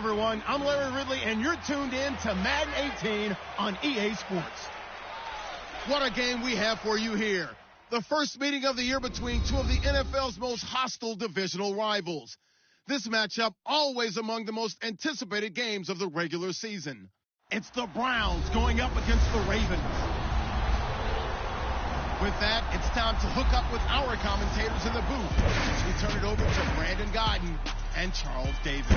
everyone. I'm Larry Ridley, and you're tuned in to Madden 18 on EA Sports. What a game we have for you here. The first meeting of the year between two of the NFL's most hostile divisional rivals. This matchup always among the most anticipated games of the regular season. It's the Browns going up against the Ravens. With that, it's time to hook up with our commentators in the booth as we turn it over to Brandon Godden and Charles Davis.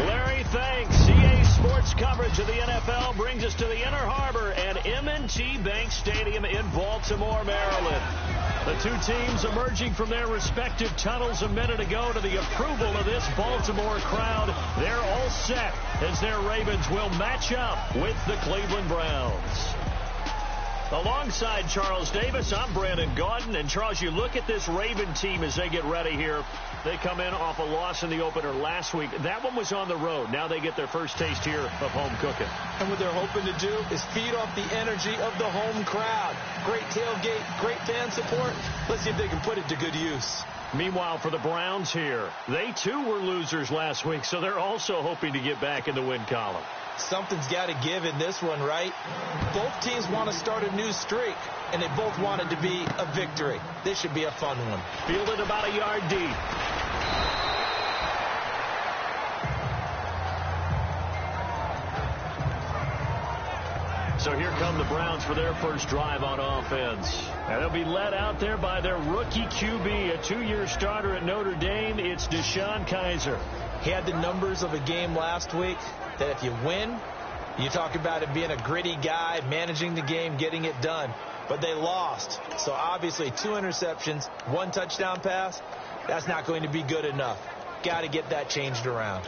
Larry, thanks. CA Sports coverage of the NFL brings us to the Inner Harbor at M&T Bank Stadium in Baltimore, Maryland. The two teams emerging from their respective tunnels a minute ago to the approval of this Baltimore crowd. They're all set as their Ravens will match up with the Cleveland Browns. Alongside Charles Davis, I'm Brandon Gaudin. And, Charles, you look at this Raven team as they get ready here. They come in off a loss in the opener last week. That one was on the road. Now they get their first taste here of home cooking. And what they're hoping to do is feed off the energy of the home crowd. Great tailgate, great fan support. Let's see if they can put it to good use. Meanwhile, for the Browns here, they too were losers last week, so they're also hoping to get back in the win column. Something's got to give in this one, right? Both teams want to start a new streak, and they both want it to be a victory. This should be a fun one. Fielded about a yard deep. So here come the Browns for their first drive on offense. And they'll be led out there by their rookie QB, a two-year starter at Notre Dame. It's Deshaun Kaiser. He had the numbers of a game last week that if you win, you talk about it being a gritty guy, managing the game, getting it done. But they lost. So obviously 2 interceptions, 1 touchdown pass, that's not going to be good enough. Got to get that changed around.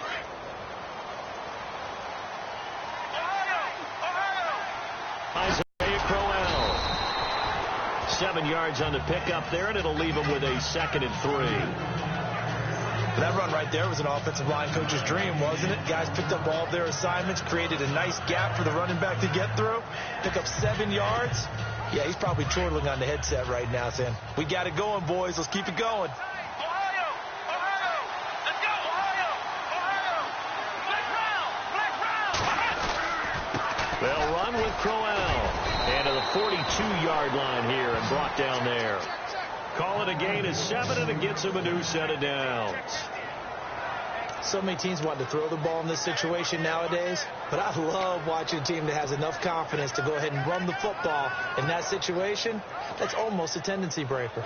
Isaiah Crowell. 7 yards on the pickup there, and it'll leave him with a 2nd and 3. That run right there was an offensive line coach's dream, wasn't it? Guys picked up all of their assignments, created a nice gap for the running back to get through, pick up 7 yards. Yeah, he's probably chortling on the headset right now saying, we got it going, boys. Let's keep it going. Ohio! Let's go, Ohio! Black Brown! They'll run with Crowell. And to the 42-yard line here and brought down there. Call it a gain of 7, and it gets him a new set of downs. So many teams want to throw the ball in this situation nowadays, but I love watching a team that has enough confidence to go ahead and run the football in that situation. That's almost a tendency breaker.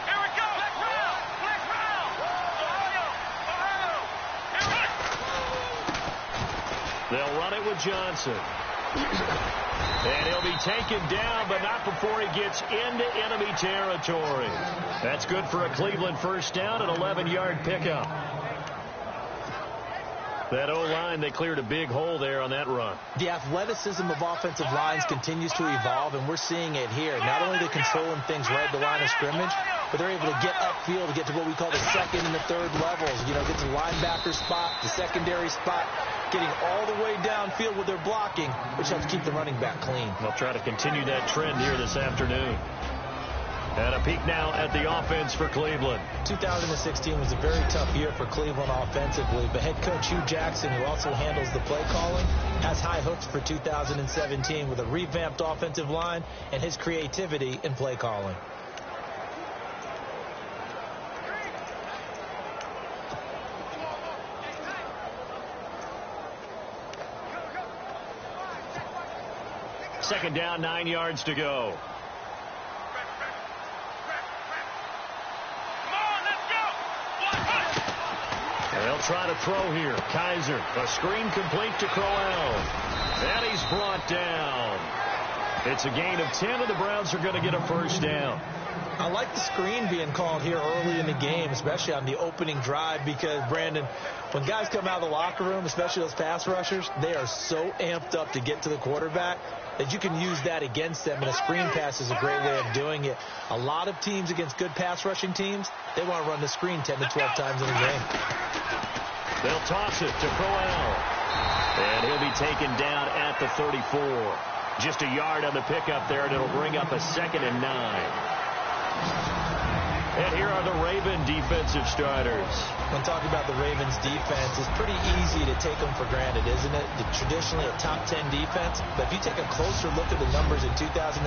Here we go! Black Brown! Ohio! They'll run it with Johnson. And he'll be taken down, but not before he gets into enemy territory. That's good for a Cleveland first down, an 11-yard pickup. That O-line, they cleared a big hole there on that run. The athleticism of offensive lines continues to evolve, and we're seeing it here. Not only are they controlling things right at the line of scrimmage, but they're able to get upfield to get to what we call the second and the third levels. You know, get to the linebacker spot, the secondary spot, getting all the way downfield with their blocking, which helps keep the running back clean. They'll try to continue that trend here this afternoon. And a peek now at the offense for Cleveland. 2016 was a very tough year for Cleveland offensively, but head coach Hugh Jackson, who also handles the play calling, has high hopes for 2017 with a revamped offensive line and his creativity in play calling. Second down, 9 yards to go. They'll try to throw here. Kaiser, a screen complete to Crowell. And he's brought down. It's a gain of 10, and the Browns are going to get a first down. I like the screen being called here early in the game, especially on the opening drive, because, Brandon, when guys come out of the locker room, especially those pass rushers, they are so amped up to get to the quarterback that you can use that against them, and a screen pass is a great way of doing it. A lot of teams against good pass rushing teams, they want to run the screen 10 to 12 times in a game. They'll toss it to Crowell. And he'll be taken down at the 34. Just a yard on the pickup there, and it'll bring up a 2nd and 9. And here are the Raven defensive starters. When talking about the Ravens defense, it's pretty easy to take them for granted, isn't it? Traditionally a top 10 defense, but if you take a closer look at the numbers in 2016,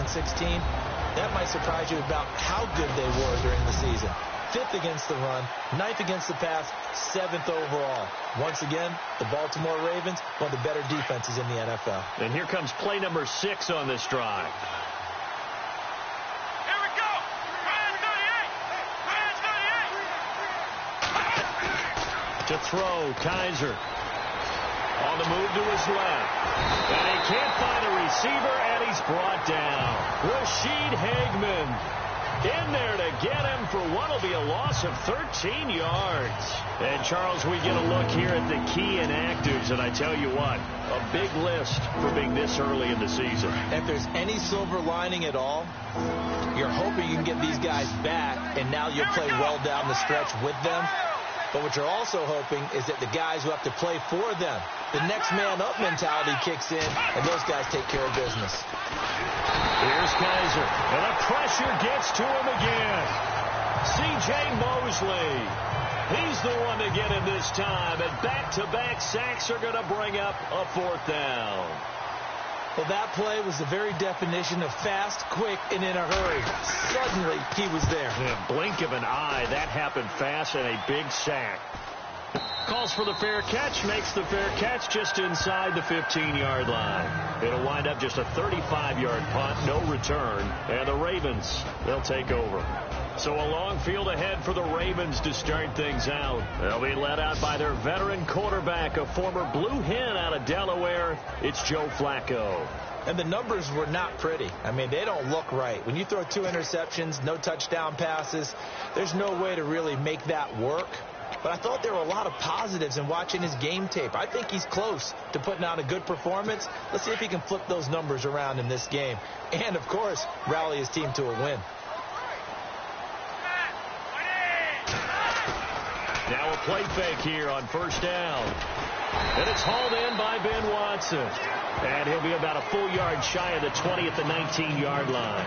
that might surprise you about how good they were during the season. 5th against the run, 9th against the pass, 7th overall. Once again, the Baltimore Ravens, one of the better defenses in the NFL. And here comes play number 6 on this drive. Here we go. Ryan 38. To throw, Kaiser. On the move to his left. And he can't find a receiver, and he's brought down. Rashid Hageman in there to get him for what will be a loss of 13 yards. And, Charles, we get a look here at the key inactives, and I tell you what, a big list for being this early in the season. If there's any silver lining at all, you're hoping you can get these guys back, and now you'll play well down the stretch with them. But what you're also hoping is that the guys who have to play for them, the next man up mentality kicks in, and those guys take care of business. Here's Kaiser, and the pressure gets to him again. C.J. Mosley, he's the one to get him this time, and back-to-back sacks are going to bring up a 4th down. Well, that play was the very definition of fast, quick, and in a hurry. Suddenly, he was there. In a blink of an eye, that happened fast, and a big sack. Calls for the fair catch, makes the fair catch just inside the 15-yard line. It'll wind up just a 35-yard punt, no return, and the Ravens, they'll take over. So a long field ahead for the Ravens to start things out. They'll be led out by their veteran quarterback, a former Blue Hen out of Delaware. It's Joe Flacco. And the numbers were not pretty. I mean, they don't look right. When you throw 2 interceptions, no touchdown passes, there's no way to really make that work. But I thought there were a lot of positives in watching his game tape. I think he's close to putting out a good performance. Let's see if he can flip those numbers around in this game. And, of course, rally his team to a win. Now a play fake here on 1st down. And it's hauled in by Ben Watson. And he'll be about a full yard shy of the 20 at the 19-yard line.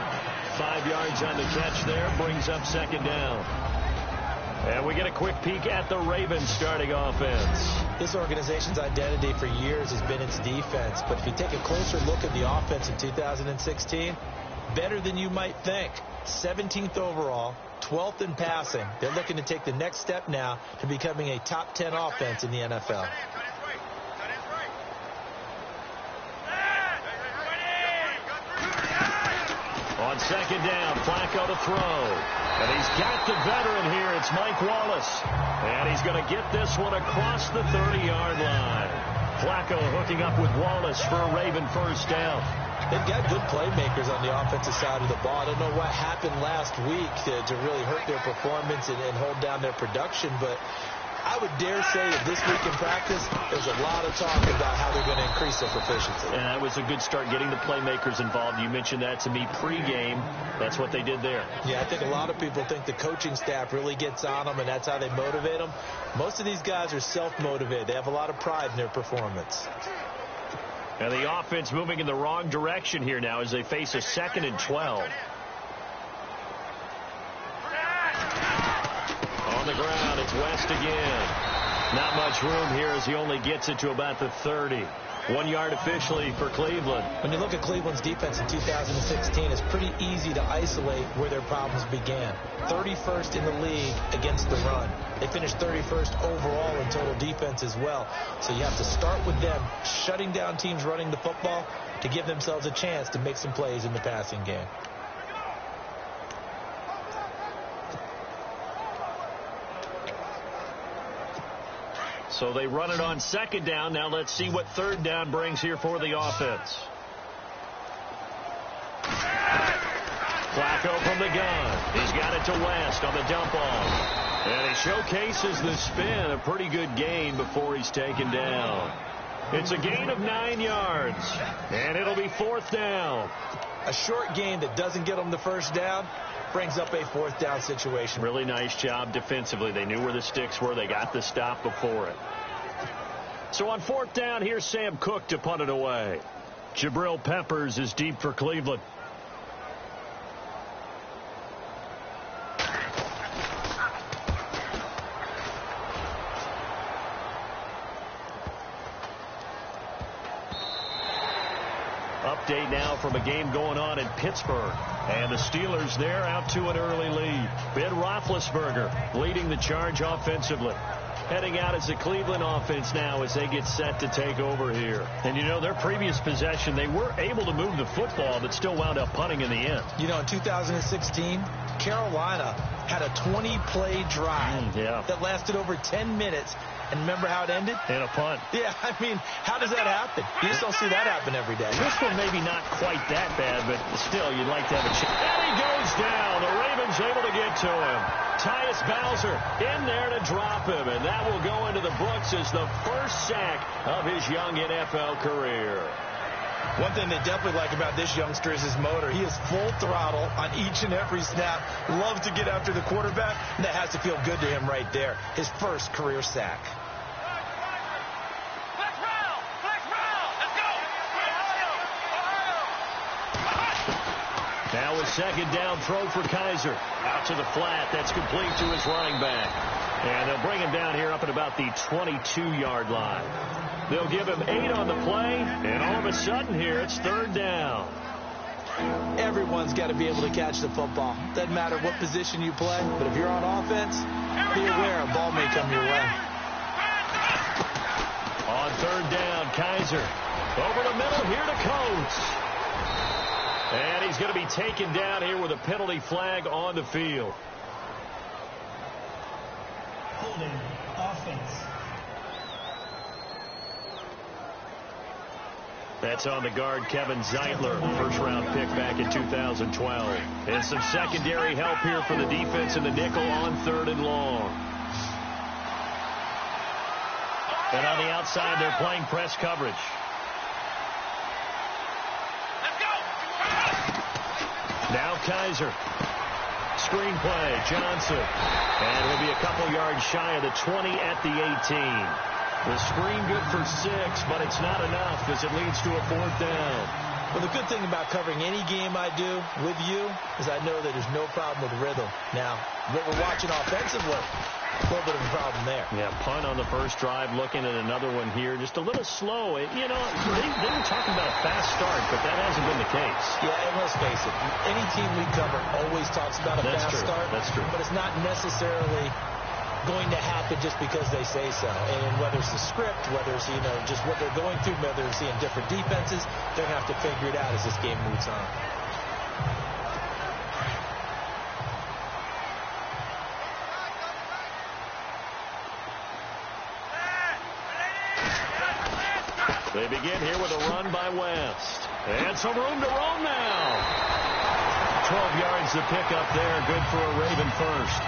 5 yards on the catch there, brings up 2nd down. And we get a quick peek at the Ravens starting offense. This organization's identity for years has been its defense. But if you take a closer look at the offense in 2016, better than you might think. 17th overall, 12th in passing. They're looking to take the next step now to becoming a top 10 offense in the NFL. On 2nd down, Flacco to throw. And he's got the veteran here. It's Mike Wallace. And he's going to get this one across the 30-yard line. Flacco hooking up with Wallace for a Raven 1st down. They've got good playmakers on the offensive side of the ball. I don't know what happened last week to really hurt their performance and hold down their production, but I would dare say that this week in practice, there's a lot of talk about how they're going to increase their proficiency. And that was a good start, getting the playmakers involved. You mentioned that to me pregame. That's what they did there. Yeah, I think a lot of people think the coaching staff really gets on them, and that's how they motivate them. Most of these guys are self-motivated. They have a lot of pride in their performance. And the offense moving in the wrong direction here now as they face a 2nd and 12. On the ground, it's West again. Not much room here as he only gets it to about the 30. 1 yard officially for Cleveland. When you look at Cleveland's defense in 2016, it's pretty easy to isolate where their problems began. 31st in the league against the run. They finished 31st overall in total defense as well. So you have to start with them shutting down teams running the football to give themselves a chance to make some plays in the passing game. So they run it on 2nd down. Now let's see what 3rd down brings here for the offense. Flacco from the gun. He's got it to West on the dump off. And he showcases the spin. A pretty good gain before he's taken down. It's a gain of 9 yards. And it'll be 4th down. A short gain that doesn't get them the 1st down brings up a 4th down situation. Really nice job defensively. They knew where the sticks were. They got the stop before it. So on 4th down, here's Sam Cook to punt it away. Jabril Peppers is deep for Cleveland. update now from a game going on in Pittsburgh. And the Steelers there out to an early lead. Ben Roethlisberger leading the charge offensively. Heading out as the Cleveland offense now as they get set to take over here. And, you know, their previous possession, they were able to move the football, but still wound up punting in the end. You know, in 2016, Carolina had a 20-play drive that lasted over 10 minutes. And remember how it ended? In a punt. Yeah, I mean, how does that happen? You just don't see that happen every day. This one maybe not quite that bad, but still, you'd like to have a chance. And he goes down. The Ravens able to get to him. Tyus Bowser in there to drop him, and that will go into the books as the first sack of his young NFL career. One thing they definitely like about this youngster is his motor. He is full throttle on each and every snap. Loves to get after the quarterback, and that has to feel good to him right there. His first career sack. Now a second down throw for Kaiser. Out to the flat. That's complete to his running back. And they'll bring him down here up at about the 22-yard line. They'll give him 8 on the play, and all of a sudden here it's third down. Everyone's got to be able to catch the football. Doesn't matter what position you play, but if you're on offense, be aware a ball may come your way. On third down, Kaiser over the middle here to Coates. And he's going to be taken down here with a penalty flag on the field. Holding offense. That's on the guard, Kevin Zeitler, first-round pick back in 2012. And some secondary help here for the defense in the nickel on third and long. And on the outside, they're playing press coverage. Now Kaiser. Screen play, Johnson. And it'll be a couple yards shy of the 20 at the 18. The screen good for 6, but it's not enough as it leads to a fourth down. Well, the good thing about covering any game I do with you is I know that there's no problem with rhythm. Now, what we're watching offensively, a little bit of a problem there. Yeah, punt on the first drive, looking at another one here. Just a little slow. You know, they were talking about a fast start, but that hasn't been the case. Yeah, and let's face it, any team we cover always talks about a fast start. That's true. But it's not necessarily going to happen just because they say so. And whether it's the script, whether it's, you know, just what they're going through, whether they're seeing different defenses, they're going to have to figure it out as this game moves on. They begin here with a run by West. And some room to roam now. 12 yards to pick up there. Good for a Raven first.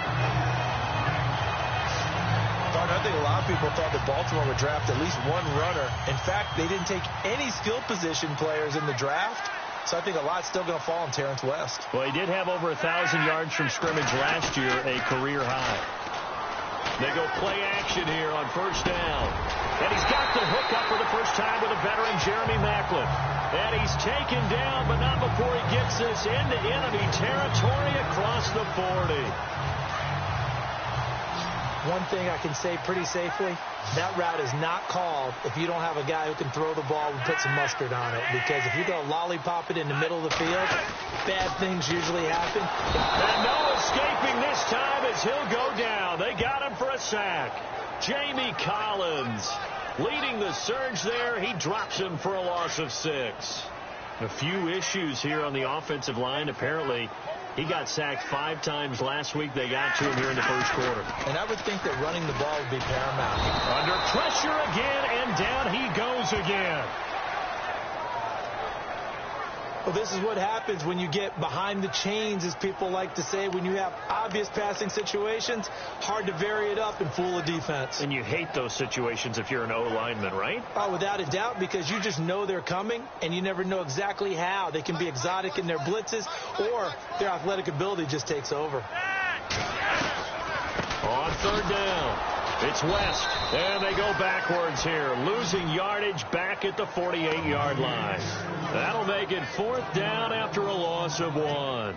I think a lot of people thought that Baltimore would draft at least one runner. In fact, they didn't take any skill position players in the draft. So I think a lot's still going to fall on Terrence West. Well, he did have over 1,000 yards from scrimmage last year, a career high. They go play action here on first down. And he's got the hook up for the first time with a veteran, Jeremy Maclin. And he's taken down, but not before he gets this into enemy territory across the 40. One thing I can say pretty safely, that route is not called if you don't have a guy who can throw the ball and put some mustard on it. Because if you go lollipop it in the middle of the field, bad things usually happen. And no escaping this time as he'll go down. They got him for a sack. Jamie Collins leading the surge there. He drops him for a loss of 6. A few issues here on the offensive line. Apparently, he got sacked 5 times last week. They got to him here in the first quarter. And I would think that running the ball would be paramount. Under pressure again, and down he goes again. Well, this is what happens when you get behind the chains, as people like to say. When you have obvious passing situations, hard to vary it up and fool a defense. And you hate those situations if you're an O-lineman, right? Oh, without a doubt, because you just know they're coming, and you never know exactly how. They can be exotic in their blitzes, or their athletic ability just takes over. On third down, it's West, and they go backwards here, losing yardage back at the 48-yard line. That'll make it fourth down after a loss of 1.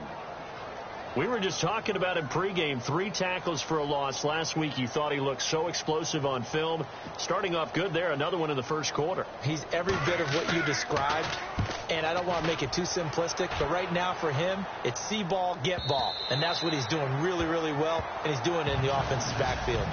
We were just talking about him pregame. 3 tackles for a loss. Last week you thought he looked so explosive on film. Starting off good there. Another one in the first quarter. He's every bit of what you described. And I don't want to make it too simplistic, but right now for him, it's see ball, get ball. And that's what he's doing really, really well. And he's doing it in the offense's backfield.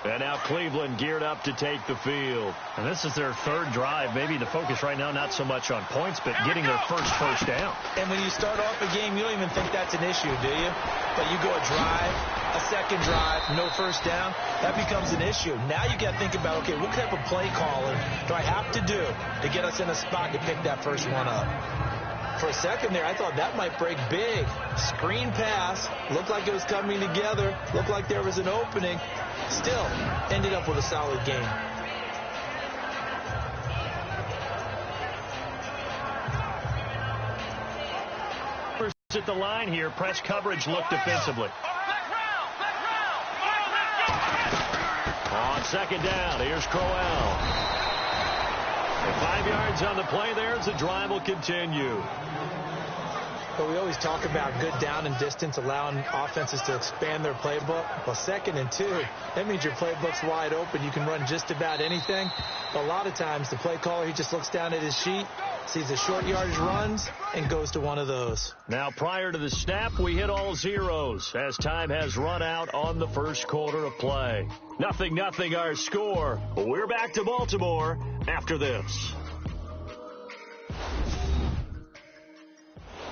And now Cleveland geared up to take the field. And this is their 3rd drive. Maybe the focus right now not so much on points, but getting their first down. And when you start off a game, you don't even think that's an issue, do you? But you go a drive, a second drive, no first down, that becomes an issue. Now you got to think about, okay, what type of play calling do I have to do to get us in a spot to pick that first one up? For a second there, I thought that might break big. Screen pass, looked like it was coming together, looked like there was an opening. Still, ended up with a solid game. At the line here, press coverage look defensively. On second down, here's Crowell. 5 yards on the play there as the drive will continue. But we always talk about good down and distance, allowing offenses to expand their playbook. Well, 2nd and 2, that means your playbook's wide open. You can run just about anything. But a lot of times, the play caller, he just looks down at his sheet, sees the short yardage runs, and goes to one of those. Now, prior to the snap, we hit all zeros as time has run out on the first quarter of play. 0-0 our score. We're back to Baltimore after this.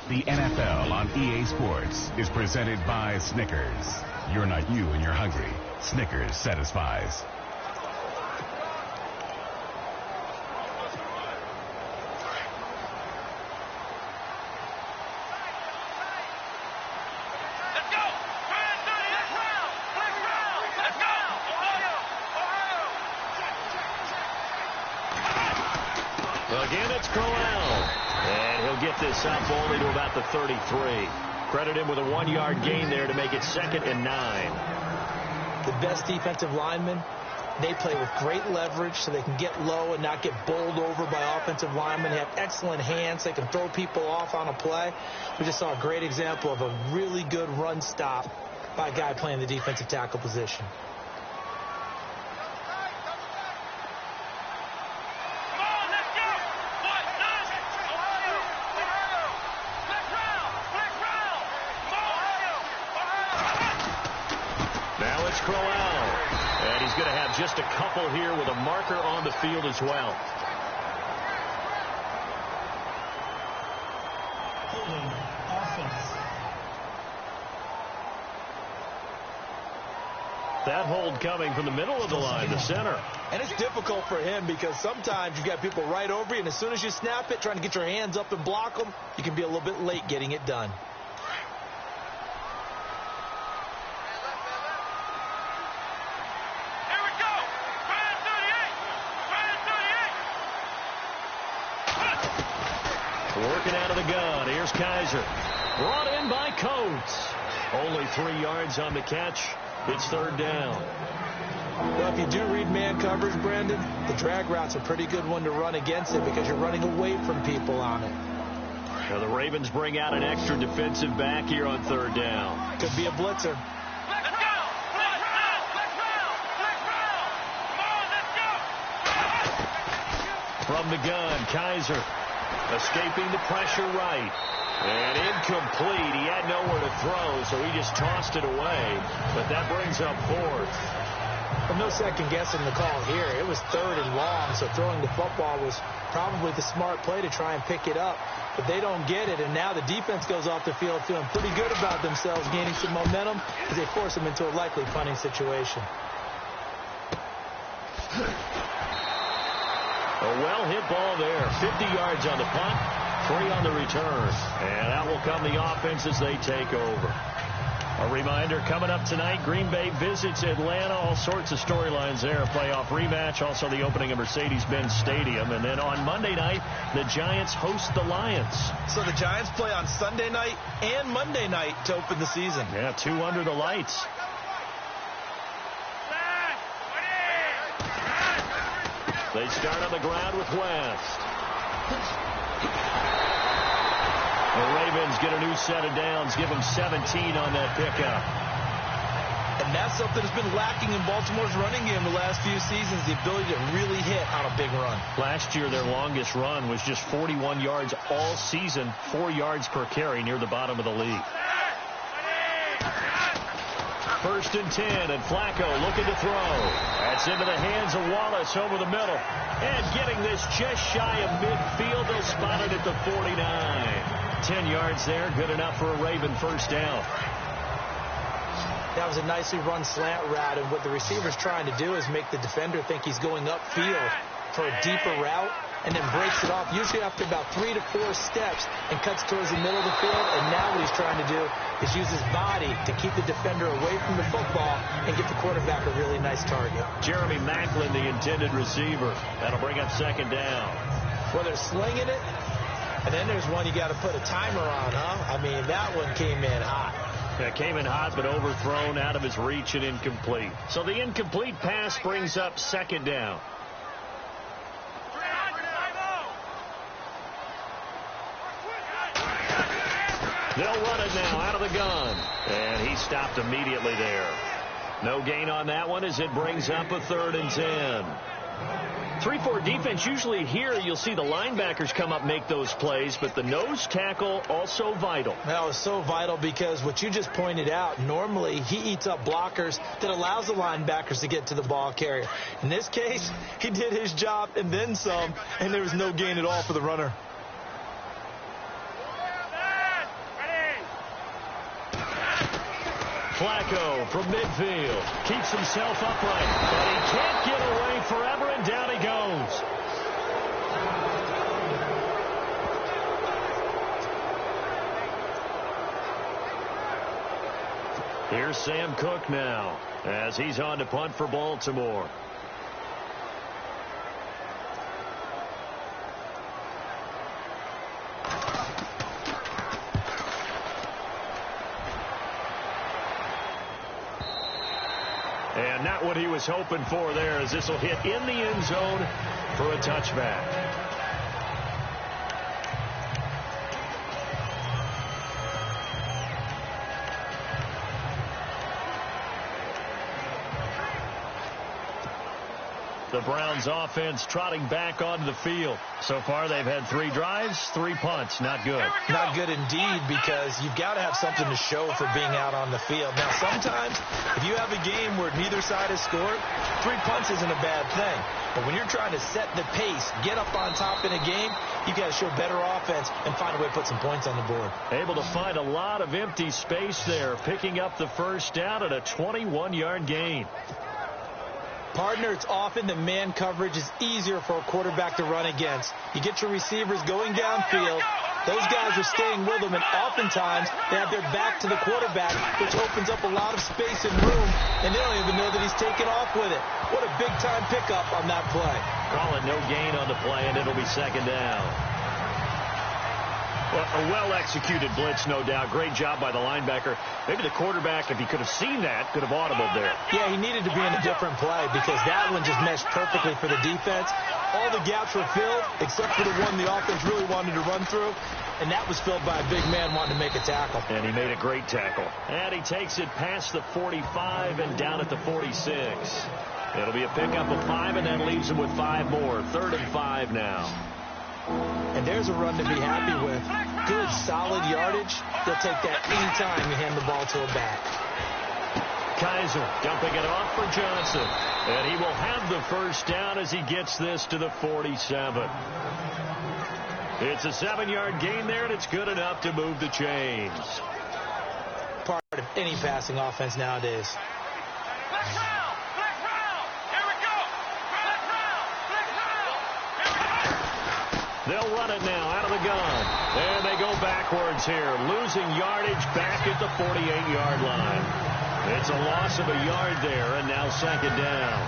The NFL on EA Sports is presented by Snickers. You're not you when you're hungry. Snickers satisfies. Let's go! Let's go! Ohio! Again, it's Crowell. And he'll get this up only to about the 33. Credit him with a 1-yard gain there to make it 2nd and 9. The best defensive linemen, they play with great leverage so they can get low and not get bowled over by offensive linemen. They have excellent hands. They can throw people off on a play. We just saw a great example of a really good run stop by a guy playing the defensive tackle position. Just a couple here with a marker on the field as well. Holding offense. That hold coming from the middle of the line, the center. And it's difficult for him because sometimes you got people right over you, and as soon as you snap it, trying to get your hands up and block them, you can be a little bit late getting it done. Working out of the gun. Here's Kaiser. Brought in by Coates. Only 3 yards on the catch. It's 3rd down. Well, if you do read man coverage, Brandon, the drag route's a pretty good one to run against it because you're running away from people on it. Now the Ravens bring out an extra defensive back here on 3rd down. Could be a blitzer. Let's go! Let's roll! From the gun, Kaiser escaping the pressure right. And incomplete. He had nowhere to throw, so he just tossed it away. But that brings up 4th. Well, no second guessing the call here. It was 3rd and long, so throwing the football was probably the smart play to try and pick it up. But they don't get it, and now the defense goes off the field feeling pretty good about themselves, gaining some momentum as they force them into a likely punting situation. A well-hit ball there. 50 yards on the punt, 3 on the return. And that will come the offense as they take over. A reminder, coming up tonight, Green Bay visits Atlanta. All sorts of storylines there. A playoff rematch, also the opening of Mercedes-Benz Stadium. And then on Monday night, the Giants host the Lions. So the Giants play on Sunday night and Monday night to open the season. Yeah, 2 under the lights. They start on the ground with West. The Ravens get a new set of downs, give them 17 on that pickup. And that's something that's been lacking in Baltimore's running game the last few seasons, the ability to really hit on a big run. Last year, their longest run was just 41 yards all season, 4 yards per carry, near the bottom of the league. 1st and 10, and Flacco looking to throw. That's into the hands of Wallace over the middle. And getting this just shy of midfield, they'll spot it at the 49. 10 yards there, good enough for a Raven first down. That was a nicely run slant route, and what the receiver's trying to do is make the defender think he's going upfield for a deeper route, and then breaks it off, usually after about 3 to 4 steps, and cuts towards the middle of the field. And now what he's trying to do is use his body to keep the defender away from the football and give the quarterback a really nice target. Jeremy Maclin, the intended receiver. That'll bring up 2nd down. Well, they're slinging it, and then there's one you got to put a timer on, huh? I mean, that one came in hot. That came in hot, but overthrown, out of his reach, and incomplete. So the incomplete pass brings up 2nd down. They'll run it now out of the gun. And he stopped immediately there. No gain on that one as it brings up a 3rd and 10. 3-4 defense, usually here you'll see the linebackers come up, make those plays, but the nose tackle also vital. That was so vital because what you just pointed out, normally he eats up blockers that allows the linebackers to get to the ball carrier. In this case, he did his job and then some, and there was no gain at all for the runner. Flacco from midfield keeps himself upright, but he can't get away forever, and down he goes. Here's Sam Cook now as he's on to punt for Baltimore. And not what he was hoping for there, as this will hit in the end zone for a touchback. The Browns offense trotting back onto the field. So far they've had 3 drives, 3 punts. Not good. Not good indeed, because you've got to have something to show for being out on the field. Now sometimes if you have a game where neither side has scored, 3 punts isn't a bad thing. But when you're trying to set the pace, get up on top in a game, you got to show better offense and find a way to put some points on the board. Able to find a lot of empty space there, picking up the first down at a 21-yard gain. Partner, it's often that man coverage is easier for a quarterback to run against. You get your receivers going downfield. Those guys are staying with them, and oftentimes they have their back to the quarterback, which opens up a lot of space and room, and they don't even know that he's taken off with it. What a big-time pickup on that play. Call it no gain on the play, and it'll be 2nd down. Well, a well-executed blitz, no doubt. Great job by the linebacker. Maybe the quarterback, if he could have seen that, could have audibled there. Yeah, he needed to be in a different play because that one just meshed perfectly for the defense. All the gaps were filled except for the one the offense really wanted to run through, and that was filled by a big man wanting to make a tackle. And he made a great tackle. And he takes it past the 45 and down at the 46. It'll be a pickup of 5, and that leaves him with 5 more. 3rd and 5 now. And there's a run to be happy with. Good, solid yardage. They'll take that anytime you hand the ball to a back. Kaiser dumping it off for Johnson. And he will have the first down as he gets this to the 47. It's a 7-yard gain there, and it's good enough to move the chains. Part of any passing offense nowadays. They'll run it now out of the gun. And they go backwards here, losing yardage back at the 48-yard line. It's a loss of a yard there, and now 2nd down.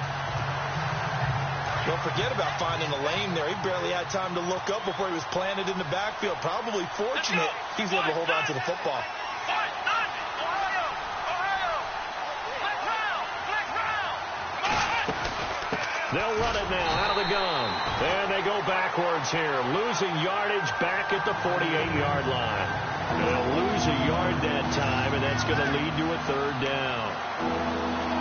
Don't forget about finding a lane there. He barely had time to look up before he was planted in the backfield. Probably fortunate he's able to hold on to the football. They'll run it now out of the gun. And they go backwards here, losing yardage back at the 48-yard line. They'll lose a yard that time, and that's going to lead to a third down.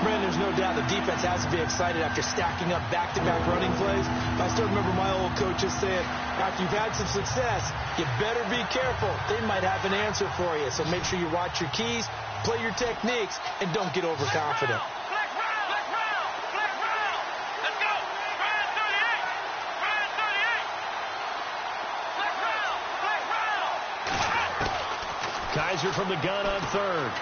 Brandon, there's no doubt the defense has to be excited after stacking up back-to-back running plays. I still remember my old coaches saying, after you've had some success, you better be careful. They might have an answer for you. So make sure you watch your keys, play your techniques, and don't get overconfident. Kaiser from the gun on third.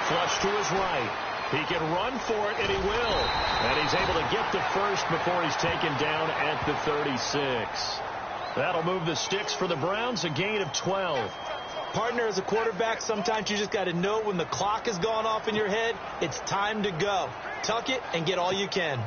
Flush to his right. He can run for it, and he will. And he's able to get to first before he's taken down at the 36. That'll move the sticks for the Browns, a gain of 12. Partner, as a quarterback, sometimes you just got to know when the clock has gone off in your head, it's time to go. Tuck it and get all you can.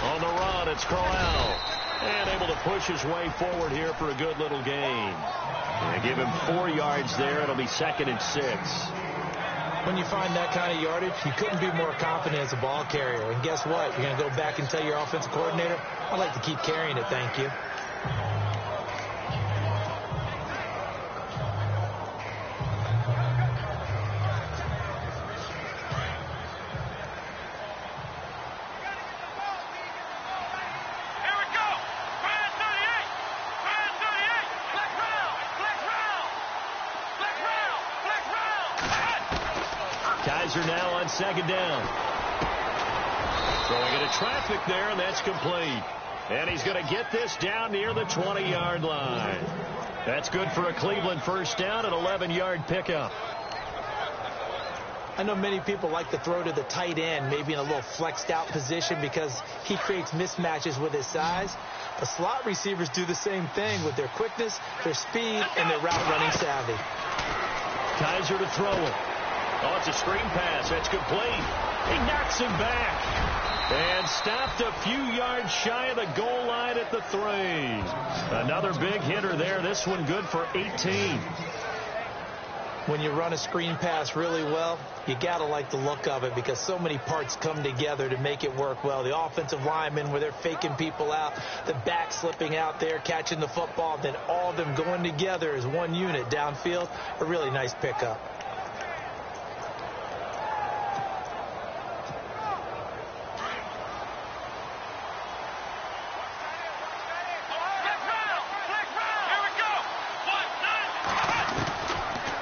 On the run, it's Corral. And able to push his way forward here for a good little gain. And give him 4 yards there. It'll be 2nd and 6. When you find that kind of yardage, you couldn't be more confident as a ball carrier. And guess what? You're going to go back and tell your offensive coordinator, I'd like to keep carrying it, thank you. Kaiser now on 2nd down. Throwing into traffic there, and that's complete. And he's going to get this down near the 20-yard line. That's good for a Cleveland first down, an 11-yard pickup. I know many people like to throw to the tight end, maybe in a little flexed out position because he creates mismatches with his size. The slot receivers do the same thing with their quickness, their speed, and their route running savvy. Kaiser to throw it. Oh, it's a screen pass. That's complete. He knocks him back. And stopped a few yards shy of the goal line at the 3. Another big hitter there. This one good for 18. When you run a screen pass really well, you got to like the look of it because so many parts come together to make it work well. The offensive linemen where they're faking people out, the back slipping out there, catching the football, then all of them going together as one unit downfield. A really nice pickup.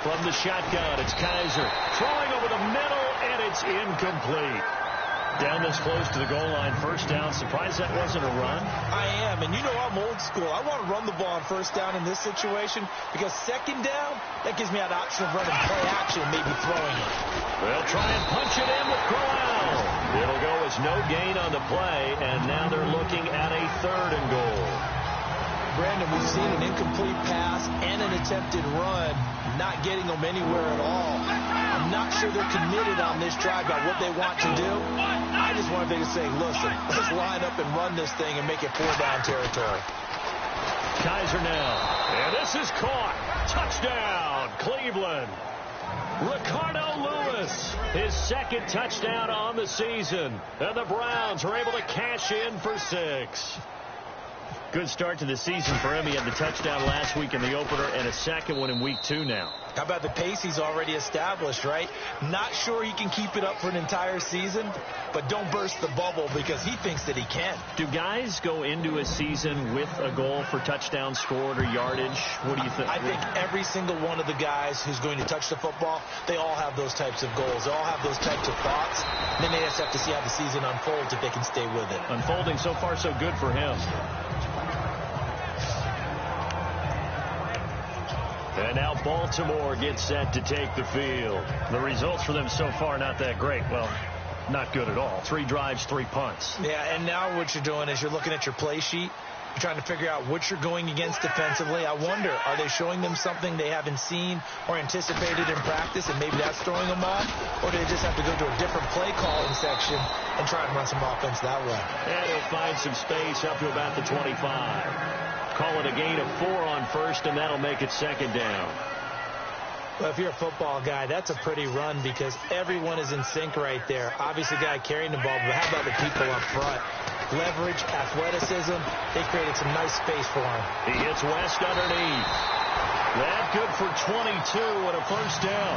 From the shotgun, it's Kaiser. Throwing over the middle, and it's incomplete. Down this close to the goal line, first down. Surprised that wasn't a run? I am, and you know I'm old school. I want to run the ball on first down in this situation because 2nd down, that gives me an option of running play action, maybe throwing it. They'll try and punch it in with Corral. It'll go as no gain on the play, and now they're looking at a 3rd and goal. Brandon, we've seen an incomplete pass and an attempted run, not getting them anywhere at all. I'm not sure they're committed on this drive about what they want to do. I just want them to say, listen, let's line up and run this thing and make it 4-down territory. Kaiser now. And this is caught. Touchdown, Cleveland. Ricardo Lewis, his 2nd touchdown on the season. And the Browns are able to cash in for 6. Good start to the season for him. He had the touchdown last week in the opener and a 2nd one in week 2 now. How about the pace he's already established, right? Not sure he can keep it up for an entire season, but don't burst the bubble because he thinks that he can. Do guys go into a season with a goal for touchdown scored or yardage? What do you think? I think every single one of the guys who's going to touch the football, they all have those types of goals. They all have those types of thoughts. And then they just have to see how the season unfolds if they can stay with it. Unfolding so far so good for him. And now Baltimore gets set to take the field. The results for them so far not that great. Well, not good at all. 3 drives, 3 punts. Yeah, and now what you're doing is you're looking at your play sheet. You're trying to figure out what you're going against defensively. I wonder, are they showing them something they haven't seen or anticipated in practice, and maybe that's throwing them off? Or do they just have to go to a different play calling section and try and run some offense that way? And he'll find some space up to about the 25. Call it a gain of 4 on first, and that'll make it second down. Well, if you're a football guy, that's a pretty run because everyone is in sync right there. Obviously, the guy carrying the ball, but how about the people up front? Leverage, athleticism, they created some nice space for him. He hits West underneath. That good for 22 and a first down.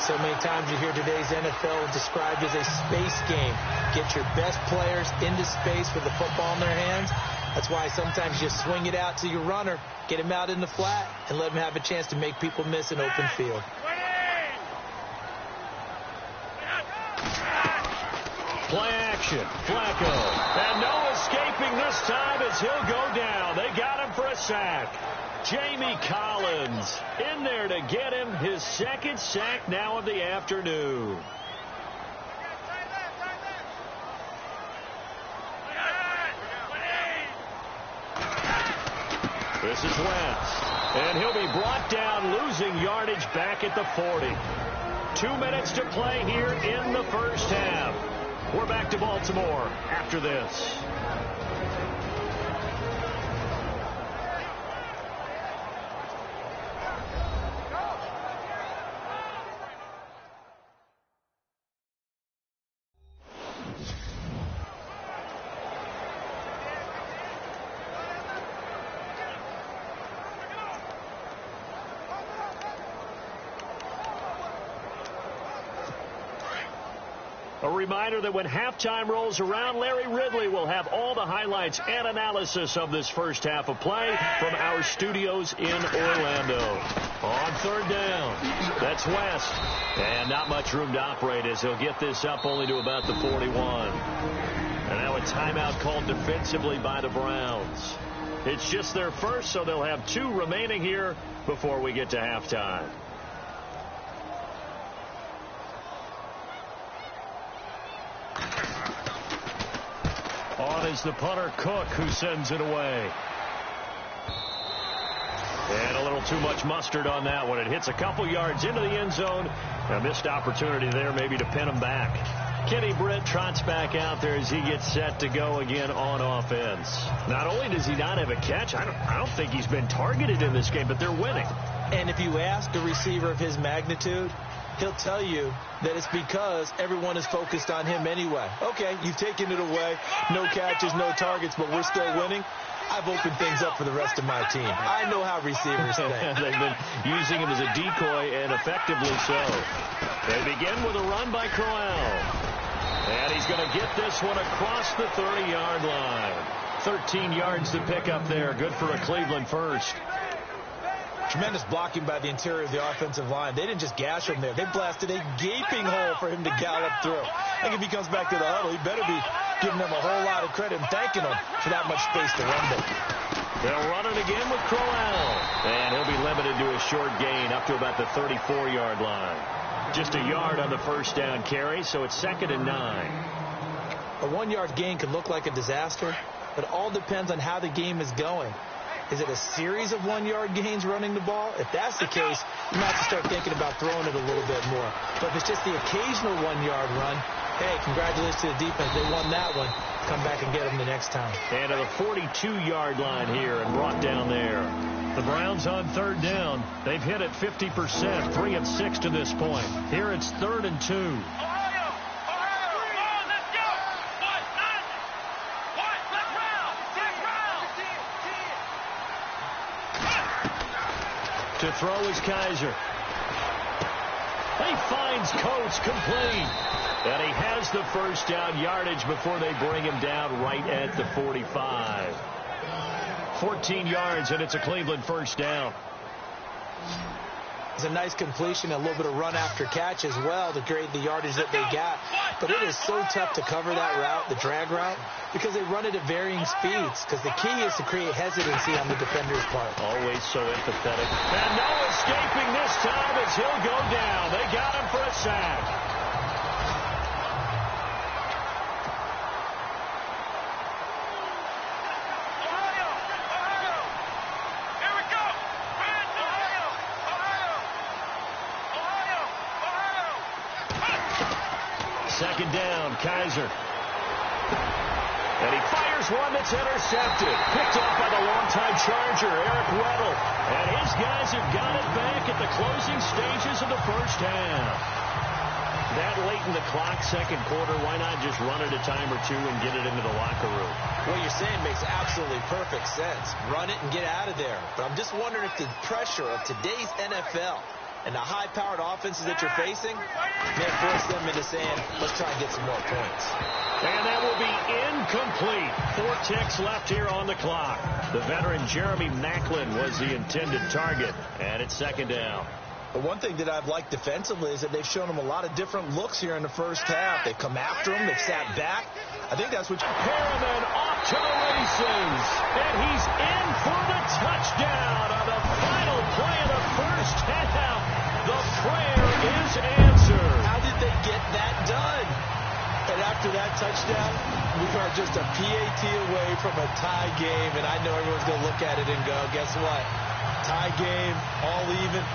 So many times you hear today's NFL described as a space game. Get your best players into space with the football in their hands. That's why sometimes you swing it out to your runner, get him out in the flat, and let him have a chance to make people miss an open field. Play action. Flacco. And no escaping this time as he'll go down. They got him for a sack. Jamie Collins in there to get him his second sack now of the afternoon. This is Wentz. And he'll be brought down, losing yardage back at the 40. 2 minutes to play here in the first half. We're back to Baltimore after this. A reminder that when halftime rolls around, Larry Ridley will have all the highlights and analysis of this first half of play from our studios in Orlando. On third down, that's West. And not much room to operate as he'll get this up only to about the 41. And now a timeout called defensively by the Browns. It's just their first, so they'll have 2 remaining here before we get to halftime. On is the punter, Cook, who sends it away. And a little too much mustard on that one. It hits a couple yards into the end zone. A missed opportunity there maybe to pin him back. Kenny Britt trots back out there as he gets set to go again on offense. Not only does he not have a catch, I don't think he's been targeted in this game, but they're winning. And if you ask a receiver of his magnitude, he'll tell you that it's because everyone is focused on him anyway. Okay, you've taken it away. No catches, no targets, but we're still winning. I've opened things up for the rest of my team. I know how receivers think. They've been using him as a decoy, and effectively so. They begin with a run by Crowell. And he's going to get this one across the 30-yard line. 13 yards to pick up there. Good for a Cleveland first. Tremendous blocking by the interior of the offensive line. They didn't just gash him there. They blasted a gaping hole for him to gallop through. I think if he comes back to the huddle, he better be giving them a whole lot of credit and thanking them for that much space to run with. They'll run it again with Crowell. And he'll be limited to a short gain up to about the 34-yard line. Just a yard on the first down carry, so it's 2nd and 9. A 1-yard gain could look like a disaster, but it all depends on how the game is going. Is it a series of 1-yard gains running the ball? If that's the case, you might have to start thinking about throwing it a little bit more. But if it's just the occasional 1-yard run, hey, congratulations to the defense. They won that one. Come back and get them the next time. And to the 42-yard line here and brought down there. The Browns on third down. They've hit it 50%, 3 of 6 to this point. Here it's 3rd and 2. To throw is Kaiser. He finds Coates complete. And he has the first down yardage before they bring him down right at the 45. 14 yards, and it's a Cleveland first down. It's a nice completion, a little bit of run after catch as well to create the yardage that they got. But it is so tough to cover that route, the drag route, because they run it at varying speeds. Because the key is to create hesitancy on the defender's part. Always so empathetic. And no escaping this time as he'll go down. They got him for a sack. Second down, Kaiser. And he fires one that's intercepted. Picked off by the longtime Charger, Eric Weddle. And his guys have got it back at the closing stages of the first half. That late in the clock, second quarter, why not just run it a time or two and get it into the locker room? What you're saying makes absolutely perfect sense. Run it and get out of there. But I'm just wondering if the pressure of today's NFL and the high-powered offenses that you're facing may force them into saying, let's try and get some more points. And that will be incomplete. 4 ticks left here on the clock. The veteran Jeremy Maclin was the intended target, and it's second down. But one thing that I've liked defensively is that they've shown him a lot of different looks here in the first half. They've come after him. They've sat back. I think that's what you... Perriman off to the races. And he's in for the touchdown on the final play of the first half. The prayer is answered. How did they get that done? And after that touchdown, we are just a PAT away from a tie game. And I know everyone's going to look at it and go, guess what? Tie game, all even.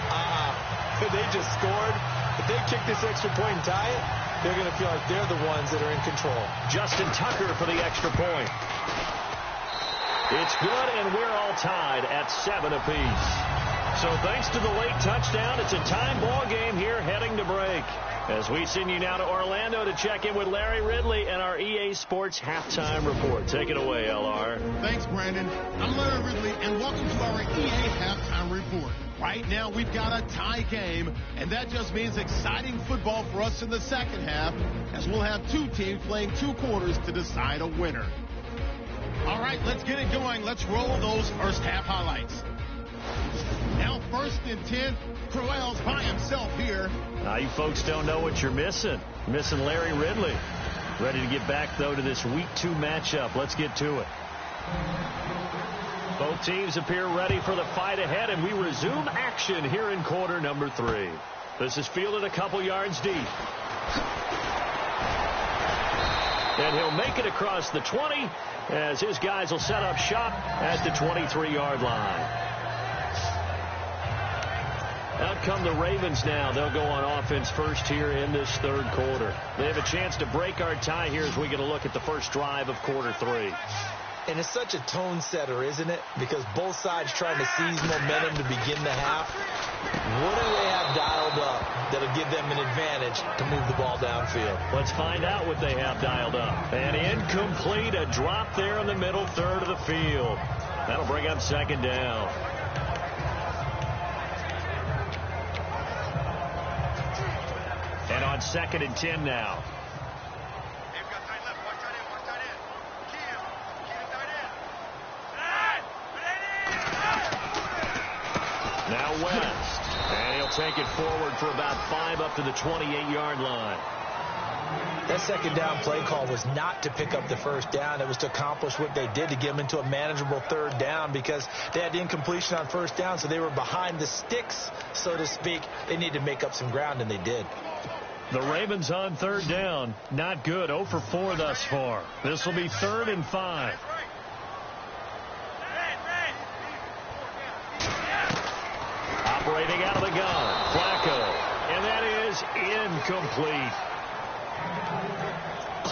They just scored. If they kick this extra point and tie it, they're going to feel like they're the ones that are in control. Justin Tucker for the extra point. It's good, and we're all tied at 7 apiece. So thanks to the late touchdown, it's a time ball game here heading to break. As we send you now to Orlando to check in with Larry Ridley and our EA Sports Halftime Report. Take it away, LR. Thanks, Brandon. I'm Larry Ridley, and welcome to our EA Halftime Report. Right now, we've got a tie game, and that just means exciting football for us in the second half, as we'll have 2 teams playing 2 quarters to decide a winner. All right, let's get it going. Let's roll those first half highlights. Now, 1st and 10, Crowell's by himself here. Now, you folks don't know what you're missing. Missing Larry Ridley. Ready to get back, though, to this Week 2 matchup. Let's get to it. Both teams appear ready for the fight ahead, and we resume action here in quarter number 3. This is fielded a couple yards deep. And he'll make it across the 20 as his guys will set up shop at the 23-yard line. Out come the Ravens now. They'll go on offense first here in this third quarter. They have a chance to break our tie here as we get a look at the first drive of quarter 3. And it's such a tone setter, isn't it? Because both sides trying to seize momentum to begin the half. What do they have dialed up that'll give them an advantage to move the ball downfield? Let's find out what they have dialed up. And incomplete, a drop there in the middle third of the field. That'll bring up second down. And on 2nd and 10 now. Now West. And he'll take it forward for about 5 up to the 28-yard line. That second down play call was not to pick up the first down. It was to accomplish what they did, to get them into a manageable third down, because they had the incompletion on first down, so they were behind the sticks, so to speak. They needed to make up some ground, and they did. The Ravens on third down. Not good. 0 for 4 thus far. This will be 3rd and 5. Operating out of the gun, Flacco. And that is incomplete.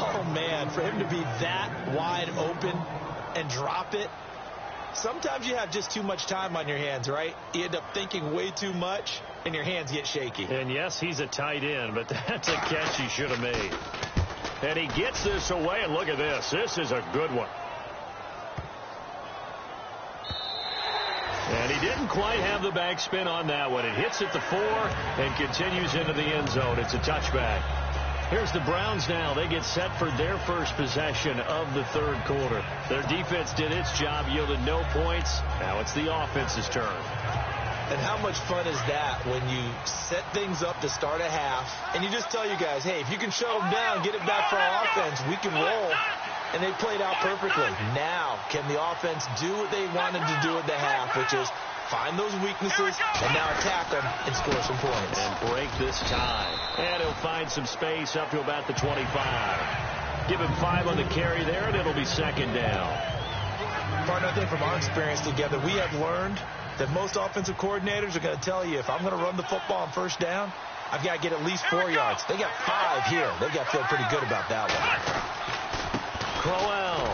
Oh, man, for him to be that wide open and drop it. Sometimes you have just too much time on your hands, right? You end up thinking way too much, and your hands get shaky. And, yes, he's a tight end, but that's a catch he should have made. And he gets this away, and look at this. This is a good one. And he didn't quite have the backspin on that one. It hits at the 4 and continues into the end zone. It's a touchback. Here's the Browns now. They get set for their first possession of the third quarter. Their defense did its job, yielded no points. Now it's the offense's turn. And how much fun is that when you set things up to start a half, and you just tell you guys, hey, if you can shut them down, get it back for our offense, we can roll. And they played out perfectly. Now, can the offense do what they wanted to do at the half, which is find those weaknesses and now attack them and score some points. And break this tie. And he'll find some space up to about the 25. Give him 5 on the carry there, and it'll be second down. Partner, I think from our experience together, we have learned that most offensive coordinators are going to tell you, if I'm going to run the football on first down, I've got to get at least 4 yards. They got 5 here. They got to feel pretty good about that one. Crowell.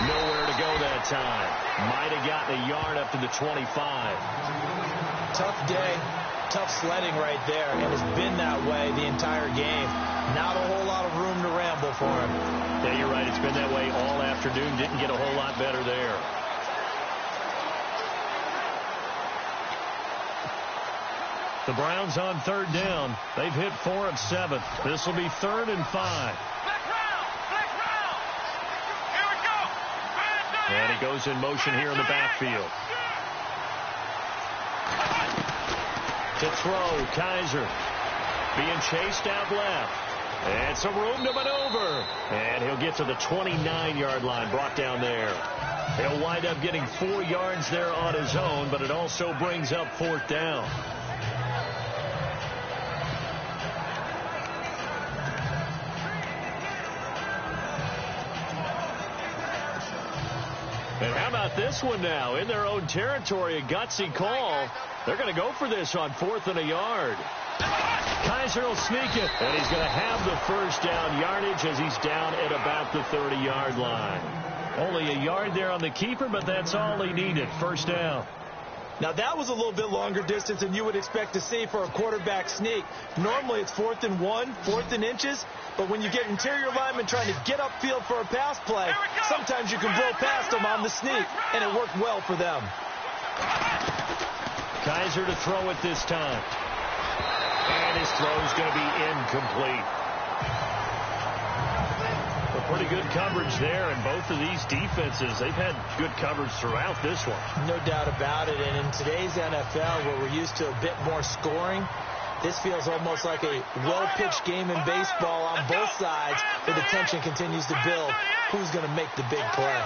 Nowhere to go that time. Might have gotten a yard up to the 25. Tough day, tough sledding right there, and it's been that way the entire game. Not a whole lot of room to ramble for him. Yeah, you're right. It's been that way all afternoon. Didn't get a whole lot better there. The Browns on third down. They've hit 4 of 7. This will be 3rd and 5. And he goes in motion here in the backfield. To throw, Kaiser. Being chased out left. And some room to maneuver. And he'll get to the 29-yard line, brought down there. He'll wind up getting 4 yards there on his own, but it also brings up 4th down. And how about this one now? In their own territory, a gutsy call. They're going to go for this on 4th and a yard. Kaiser will sneak it, and he's going to have the first down yardage as he's down at about the 30-yard line. Only a yard there on the keeper, but that's all he needed. First down. Now, that was a little bit longer distance than you would expect to see for a quarterback sneak. Normally, it's 4th and 1, 4th and inches. But when you get interior linemen trying to get upfield for a pass play, sometimes you can blow past them on the sneak, and it worked well for them. Kaiser to throw it this time. And his throw's going to be incomplete. A pretty good coverage there, and both of these defenses, they've had good coverage throughout this one. No doubt about it, and in today's NFL, where we're used to a bit more scoring, this feels almost like a well-pitched game in baseball on both sides, where the tension continues to build. Who's going to make the big play?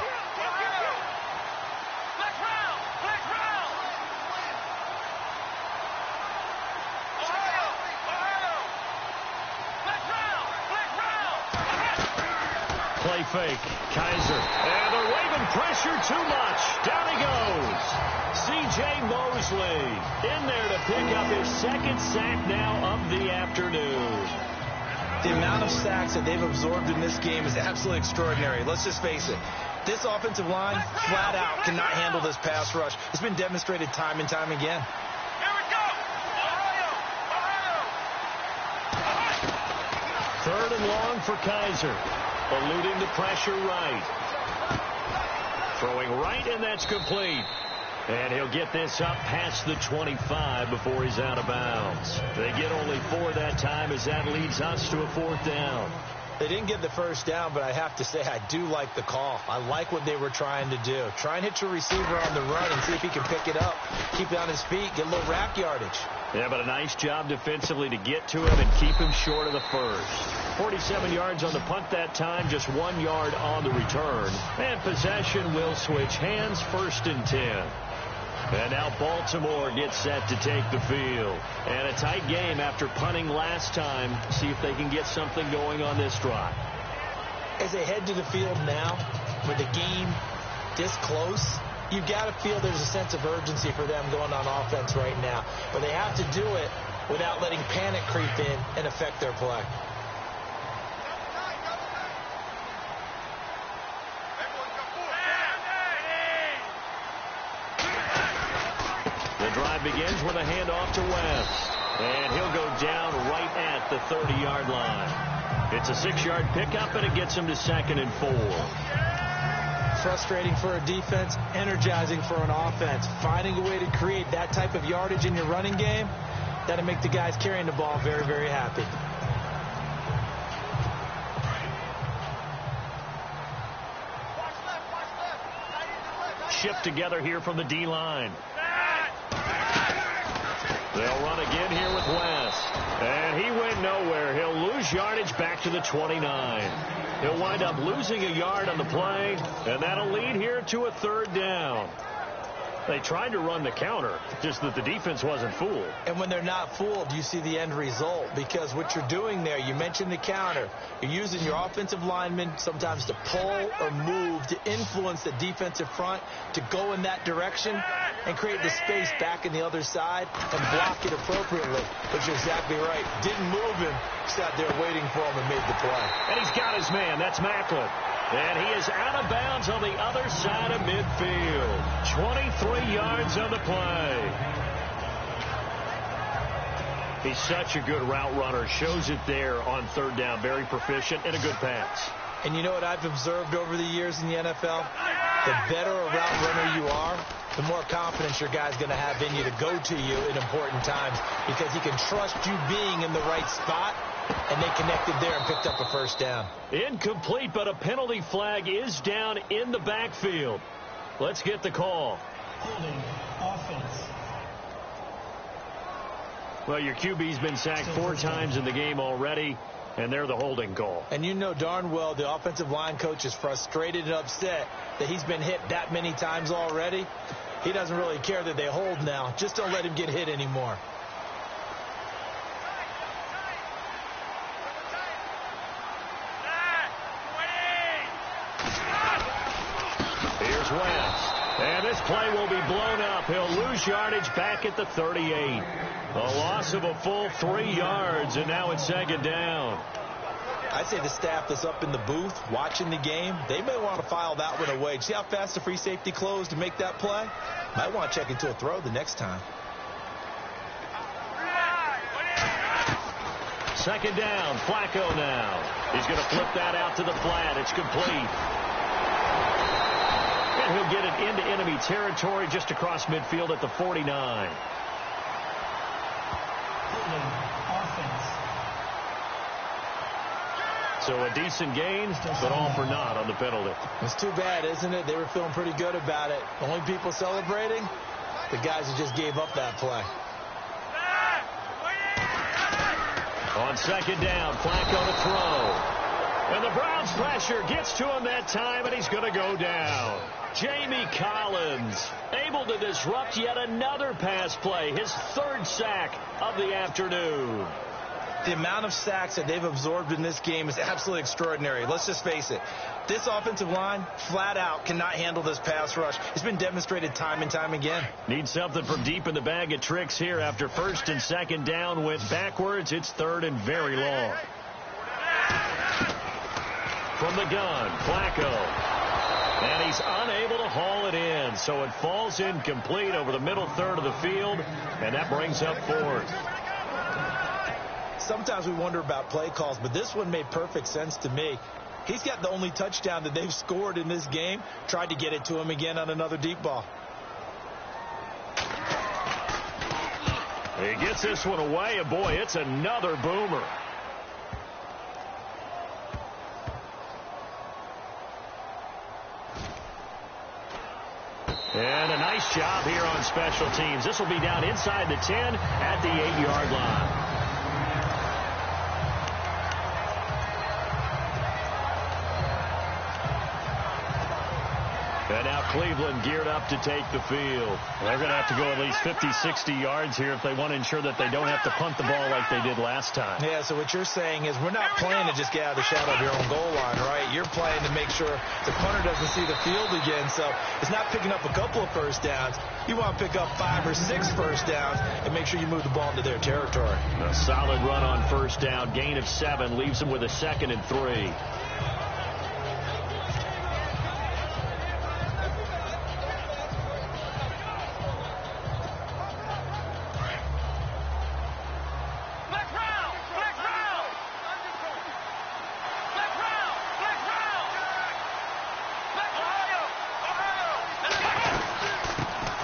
Play fake. Kaiser. And they're waving pressure too much. Down he goes. C.J. Mosley in there to pick up his 2nd sack now of the afternoon. The amount of sacks that they've absorbed in this game is absolutely extraordinary. Let's just face it. This offensive line, flat out, cannot handle this pass rush. It's been demonstrated time and time again. Here we go. Ohio. 3rd and long for Kaiser. Eluding the pressure right. Throwing right, and that's complete. And he'll get this up past the 25 before he's out of bounds. They get only 4 that time as that leads us to a 4th down. They didn't get the first down, but I have to say I do like the call. I like what they were trying to do. Try and hit your receiver on the run and see if he can pick it up. Keep it on his feet, get a little rack yardage. Yeah, but a nice job defensively to get to him and keep him short of the first. 47 yards on the punt that time, just 1 yard on the return. And possession will switch hands, 1st and 10. And now Baltimore gets set to take the field. And a tight game after punting last time. See if they can get something going on this drive. As they head to the field now, with the game this close, you've got to feel there's a sense of urgency for them going on offense right now. But they have to do it without letting panic creep in and affect their play. The drive begins with a handoff to West. And he'll go down right at the 30-yard line. It's a 6-yard pickup, and it gets him to 2nd and 4. Frustrating for a defense, energizing for an offense. Finding a way to create that type of yardage in your running game, that'll make the guys carrying the ball very, very happy. Shipped together here from the D-line. They'll run again here with West. And he went nowhere. He'll lose yardage back to the 29. He'll wind up losing a yard on the play, and that'll lead here to a 3rd down. They tried to run the counter, just that the defense wasn't fooled. And when they're not fooled, you see the end result, because what you're doing there, you mentioned the counter. You're using your offensive linemen sometimes to pull or move to influence the defensive front to go in that direction and create the space back in the other side and block it appropriately. But you're exactly right. Didn't move him, sat there waiting for him and made the play. And he's got his man. That's Macklin. And he is out of bounds on the other side of midfield. 23 yards on the play. He's such a good route runner. Shows it there on third down. Very proficient and a good pass. And you know what I've observed over the years in the NFL? The better a route runner you are, the more confidence your guy's going to have in you to go to you in important times because he can trust you being in the right spot, and they connected there and picked up a first down. Incomplete, but a penalty flag is down in the backfield. Let's get the call. Holding offense. Well, your QB's been sacked 4 times in the game already, and they're the holding call. And you know darn well the offensive line coach is frustrated and upset that he's been hit that many times already. He doesn't really care that they hold now. Just don't let him get hit anymore. Here's West. And this play will be blown up. He'll lose yardage back at the 38. A loss of a full 3 yards, and now it's second down. I'd say the staff that's up in the booth watching the game, they may want to file that one away. See how fast the free safety closed to make that play? Might want to check into a throw the next time. Second down, Flacco now. He's going to flip that out to the flat. It's complete. And he'll get it into enemy territory just across midfield at the 49. Offense. So a decent gain, but all for naught on the penalty. It's too bad, isn't it? They were feeling pretty good about it. The only people celebrating, the guys who just gave up that play. On second down, Flacco to throw. And the Browns' pressure gets to him that time, and he's going to go down. Jamie Collins able to disrupt yet another pass play, his 3rd sack of the afternoon. The amount of sacks that they've absorbed in this game is absolutely extraordinary. Let's just face it. This offensive line, flat out, cannot handle this pass rush. It's been demonstrated time and time again. Need something from deep in the bag of tricks here after 1st and 2nd down. Went backwards. It's 3rd and very long. From the gun, Flacco. And he's unable to haul it in, so it falls incomplete over the middle 3rd of the field, and that brings up 4th. Sometimes we wonder about play calls, but this one made perfect sense to me. He's got the only touchdown that they've scored in this game. Tried to get it to him again on another deep ball. He gets this one away, and boy, it's another boomer. And a nice job here on special teams. This will be down inside the 10 at the 8-yard line. And now Cleveland geared up to take the field. They're going to have to go at least 50, 60 yards here if they want to ensure that they don't have to punt the ball like they did last time. Yeah, so what you're saying is we're not playing to just get out of the shadow of your own goal line, right? You're playing to make sure the punter doesn't see the field again. So it's not picking up a couple of first downs. You want to pick up 5 or 6 first downs and make sure you move the ball into their territory. A solid run on first down. Gain of 7 leaves them with a 2nd and 3.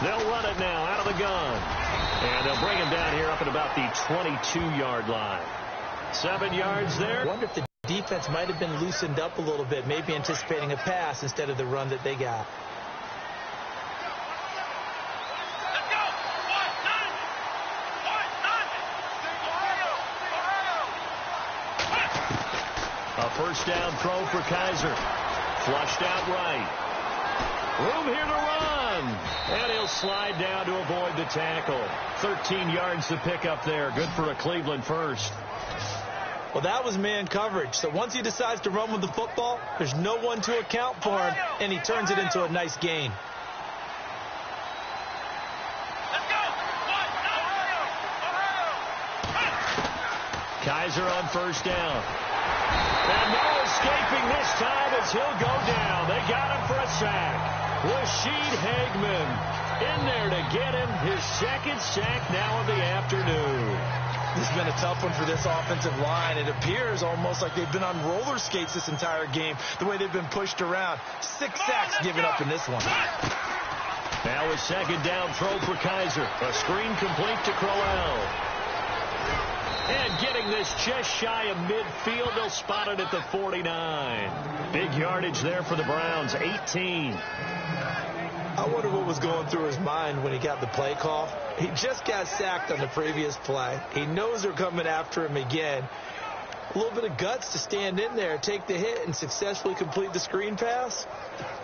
They'll run it now out of the gun. And they'll bring him down here up at about the 22-yard line. 7 yards there. I wonder if the defense might have been loosened up a little bit, maybe anticipating a pass instead of the run that they got. A first down throw for Kaiser. Flushed out right. Room here to run. And he'll slide down to avoid the tackle. 13 yards to pick up there. Good for a Cleveland first. Well, that was man coverage. So once he decides to run with the football, there's no one to account for him, and he turns it into a nice gain. Kaiser on first down. And no escaping this time as he'll go down. They got him for a sack. Rashid Hageman in there to get him his second sack now of the afternoon. This has been a tough one for this offensive line. It appears almost like they've been on roller skates this entire game, the way they've been pushed around. 6 sacks given up in this one. Now a second down throw for Kaiser. A screen complete to Crowell. And getting this just shy of midfield, they'll spot it at the 49. Big yardage there for the Browns, 18. I wonder what was going through his mind when he got the play call. He just got sacked on the previous play. He knows they're coming after him again. A little bit of guts to stand in there, take the hit, and successfully complete the screen pass.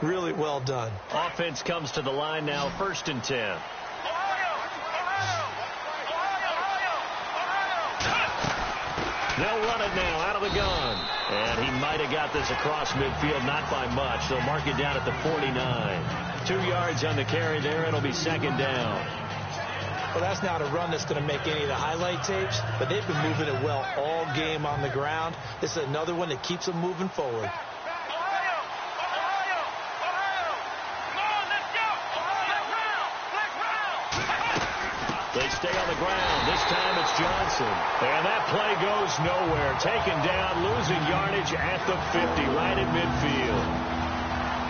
Really well done. Offense comes to the line now, 1st and 10. They'll run it now out of the gun. And he might have got this across midfield, not by much. They'll mark it down at the 49. 2 yards on the carry there. It'll be 2nd down. Well, that's not a run that's going to make any of the highlight tapes, but they've been moving it well all game on the ground. This is another one that keeps them moving forward. They stay on the ground. This time it's Johnson. And that play goes nowhere. Taken down, losing yardage at the 50, right at midfield.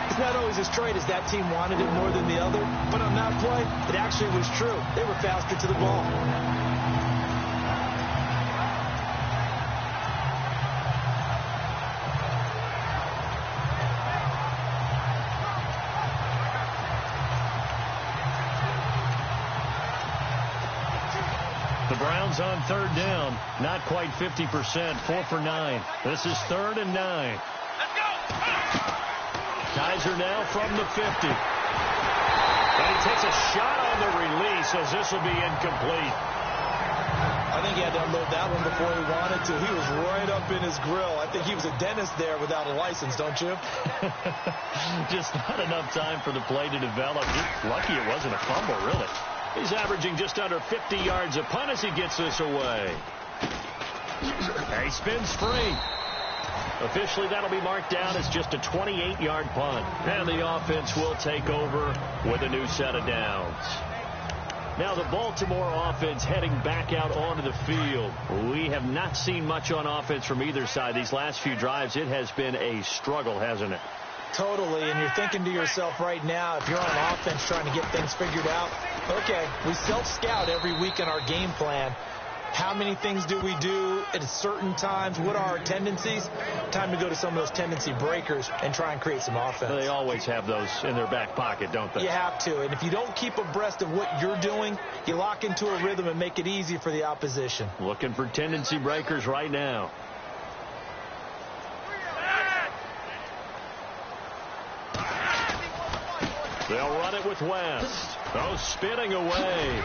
It's not always as straight as that team wanted it more than the other, but on that play, it actually was true. They were faster to the ball. The Browns on 3rd down. Not quite 50%. 4 for 9. This is 3rd and 9. Kaiser now from the 50. And he takes a shot on the release as this will be incomplete. I think he had to unload that one before he wanted to. He was right up in his grill. I think he was a dentist there without a license, don't you? Just not enough time for the play to develop. Lucky it wasn't a fumble, really. He's averaging just under 50 yards a punt as he gets this away. He spins free. Officially, that'll be marked down as just a 28-yard punt. And the offense will take over with a new set of downs. Now the Baltimore offense heading back out onto the field. We have not seen much on offense from either side. These last few drives, it has been a struggle, hasn't it? Totally, and you're thinking to yourself right now, if you're on offense trying to get things figured out, okay, we self-scout every week in our game plan. How many things do we do at certain times? What are our tendencies? Time to go to some of those tendency breakers and try and create some offense. They always have those in their back pocket, don't they? You have to, and if you don't keep abreast of what you're doing, you lock into a rhythm and make it easy for the opposition. Looking for tendency breakers right now. They'll run it with West. Oh, spinning away.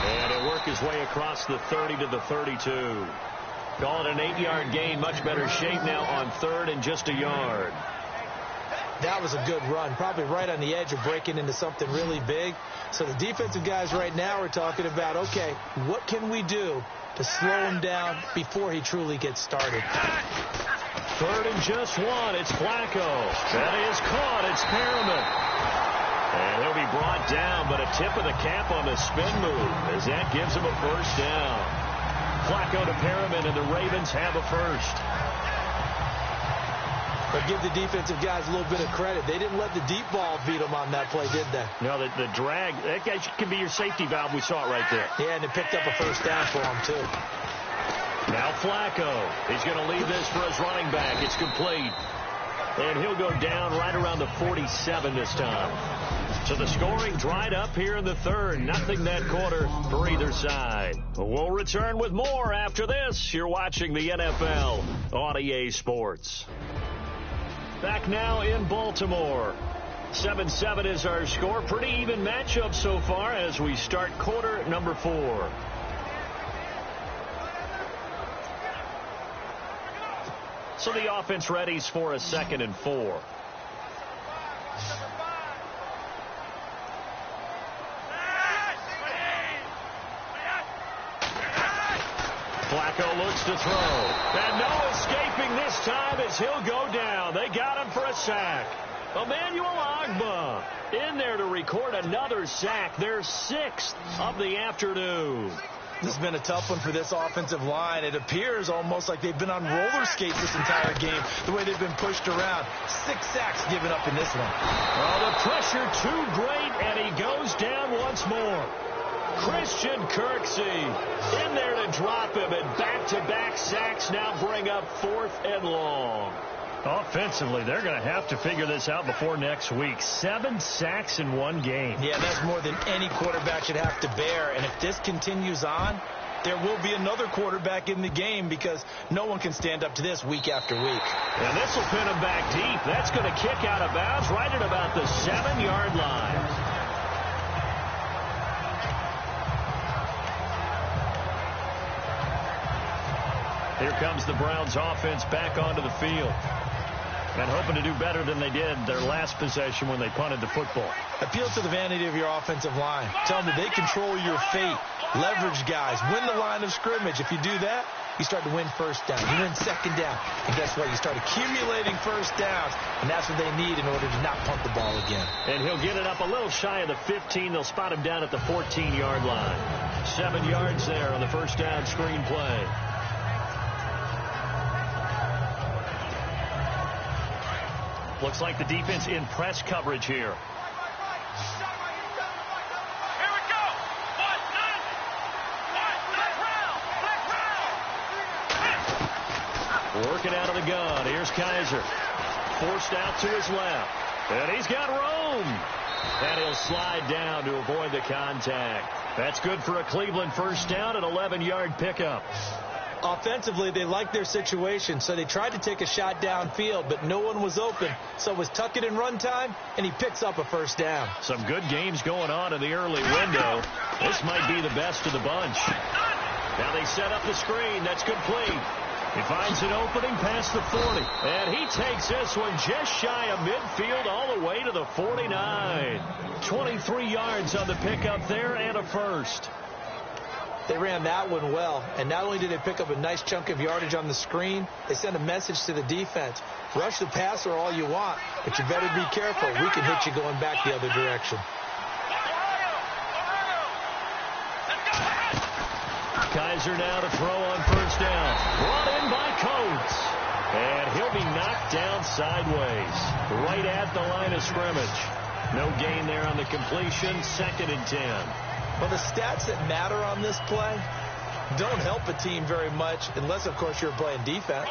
And he'll work his way across the 30 to the 32. Call it an 8-yard gain. Much better shape now on 3rd and just a yard. That was a good run. Probably right on the edge of breaking into something really big. So the defensive guys right now are talking about, okay, what can we do to slow him down before he truly gets started? 3rd and just 1. It's Flacco. That is caught. It's Perriman. And he'll be brought down, but a tip of the cap on the spin move as that gives him a 1st down. Flacco to Perriman, and the Ravens have a 1st. But give the defensive guys a little bit of credit. They didn't let the deep ball beat them on that play, did they? No, the drag, that guy can be your safety valve. We saw it right there. Yeah, and it picked up a 1st down for him, too. Now Flacco. He's going to leave this for his running back. It's complete. And he'll go down right around the 47 this time. So the scoring dried up here in the 3rd. Nothing that quarter for either side. We'll return with more after this. You're watching the NFL on EA Sports. Back now in Baltimore. 7-7 is our score. Pretty even matchup so far as we start quarter number 4. So the offense readies for a 2nd and 4. Flacco looks to throw. And no escape escaping this time as he'll go down. They got him for a sack. Emmanuel Ogbah in there to record another sack, their 6th of the afternoon. This has been a tough one for this offensive line. It appears almost like they've been on roller skates this entire game, the way they've been pushed around. 6 sacks given up in this one. Oh, the pressure too great, and he goes down once more. Christian Kirksey in there to drop him, and back-to-back sacks now bring up 4th and long. Offensively, they're going to have to figure this out before next week. 7 sacks in one game. Yeah, that's more than any quarterback should have to bear. And if this continues on, there will be another quarterback in the game because no one can stand up to this week after week. And this will pin him back deep. That's going to kick out of bounds right at about the 7-yard line. Here comes the Browns offense back onto the field. And hoping to do better than they did their last possession when they punted the football. Appeal to the vanity of your offensive line. Tell them that they control your fate. Leverage guys. Win the line of scrimmage. If you do that, you start to win first down. You win second down. And guess what? You start accumulating first downs. And that's what they need in order to not punt the ball again. And he'll get it up a little shy of the 15. They'll spot him down at the 14-yard line. 7 yards there on the first down screen play. Looks like the defense in press coverage here. Here we go. Working out of the gun. Here's Kaiser. Forced out to his left. And he's got room. And he'll slide down to avoid the contact. That's good for a Cleveland first down, an 11-yard pickup. Offensively, they liked their situation, so they tried to take a shot downfield, but no one was open. So it was tuck it in run time, and he picks up a first down. Some good games going on in the early window. This might be the best of the bunch. Now they set up the screen. That's complete. He finds an opening past the 40. And he takes this one just shy of midfield all the way to the 49. 23 yards on the pickup there and a first. They ran that one well, and not only did they pick up a nice chunk of yardage on the screen, they sent a message to the defense. Rush the passer all you want, but you better be careful. We can hit you going back the other direction. Kaiser now to throw on first down. Brought in by Coates. And he'll be knocked down sideways, right at the line of scrimmage. No gain there on the completion, 2nd and 10. Well, the stats that matter on this play don't help a team very much unless, of course, you're playing defense.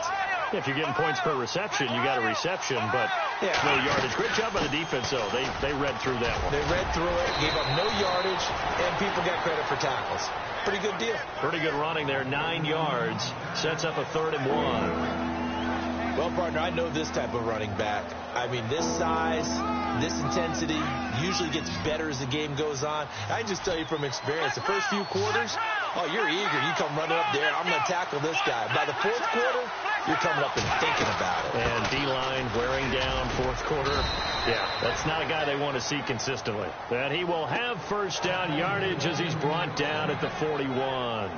If you're getting points per reception, you got a reception, but no yardage. Great job by the defense, though. They read through that one. They read through it, gave up no yardage, and people got credit for tackles. Pretty good deal. Pretty good running there, 9 yards. Sets up a 3rd and 1. Well, partner, I know this type of running back. I mean, this size, this intensity usually gets better as the game goes on. I can just tell you from experience, the first few quarters, oh, you're eager. You come running up there, I'm going to tackle this guy. By the 4th quarter, you're coming up and thinking about it. And D-line wearing down 4th quarter. Yeah, that's not a guy they want to see consistently. And he will have first down yardage as he's brought down at the 41.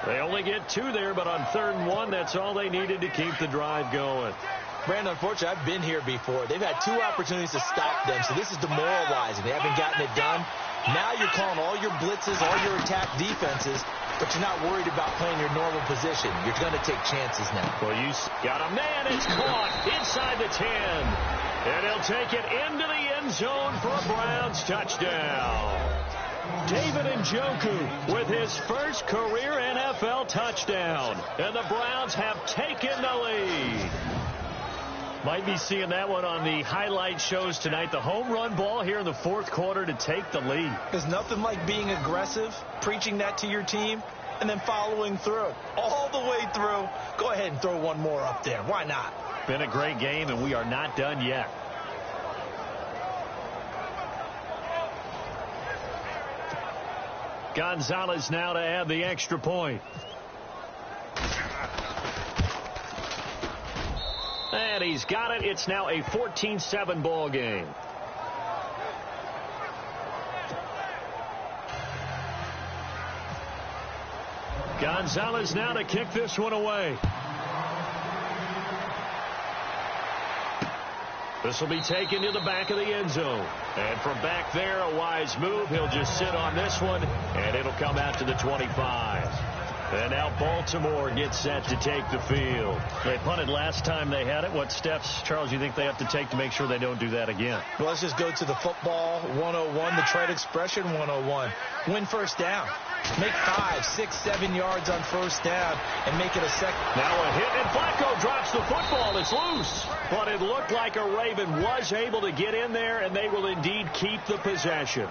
They only get 2 there, but on 3rd and 1, that's all they needed to keep the drive going. Brandon, unfortunately, I've been here before. They've had 2 opportunities to stop them, so this is demoralizing. They haven't gotten it done. Now you're calling all your blitzes, all your attack defenses, but you're not worried about playing your normal position. You're going to take chances now. Well, you got a man. It's caught inside the 10. And he'll take it into the end zone for a Browns touchdown. David Njoku with his first career NFL touchdown. And the Browns have taken the lead. Might be seeing that one on the highlight shows tonight. The home run ball here in the 4th quarter to take the lead. There's nothing like being aggressive, preaching that to your team, and then following through. All the way through. Go ahead and throw one more up there. Why not? Been a great game, and we are not done yet. Gonzalez now to add the extra point. And he's got it. It's now a 14-7 ball game. Gonzalez now to kick this one away. This will be taken to the back of the end zone. And from back there, a wise move. He'll just sit on this one, and it'll come out to the 25. And now Baltimore gets set to take the field. They punted last time they had it. What steps, Charles, you think they have to take to make sure they don't do that again? Well, let's just go to the football 101, the trade expression 101. Win first down. Make 5, 6, 7 yards on first down and make it a second. Now a hit, and Flacco drops the football. It's loose. But it looked like a Raven was able to get in there, and they will indeed keep the possession.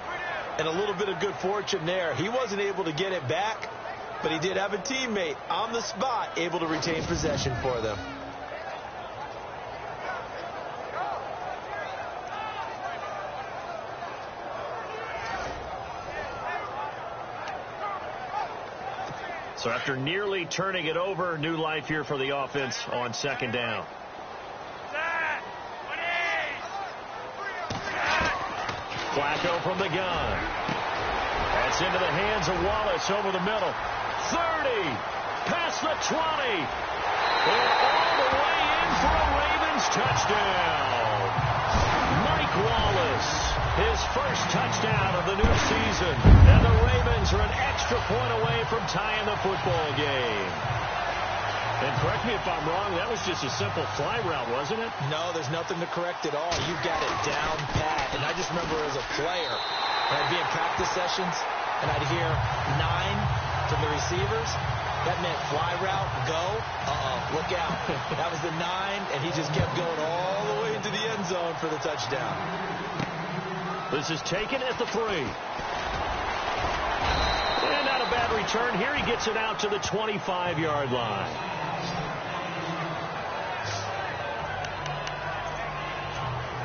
And a little bit of good fortune there. He wasn't able to get it back, but he did have a teammate on the spot able to retain possession for them. So after nearly turning it over, new life here for the offense on second down. Flacco from the gun. That's into the hands of Wallace over the middle. 30, past the 20, and all the way in for a Ravens touchdown. Mike Wallace, his first touchdown of the new season, and the Ravens are an extra point away from tying the football game. And correct me if I'm wrong, that was just a simple fly route, wasn't it? No, there's nothing to correct at all. You got it down pat. And I just remember as a player, I'd be in practice sessions, and I'd hear 9 from the receivers. That meant fly route, go. Look out. That was the 9, and he just kept going all the way into the end zone for the touchdown. This is taken at the 3. And not a bad return here. He gets it out to the 25-yard line.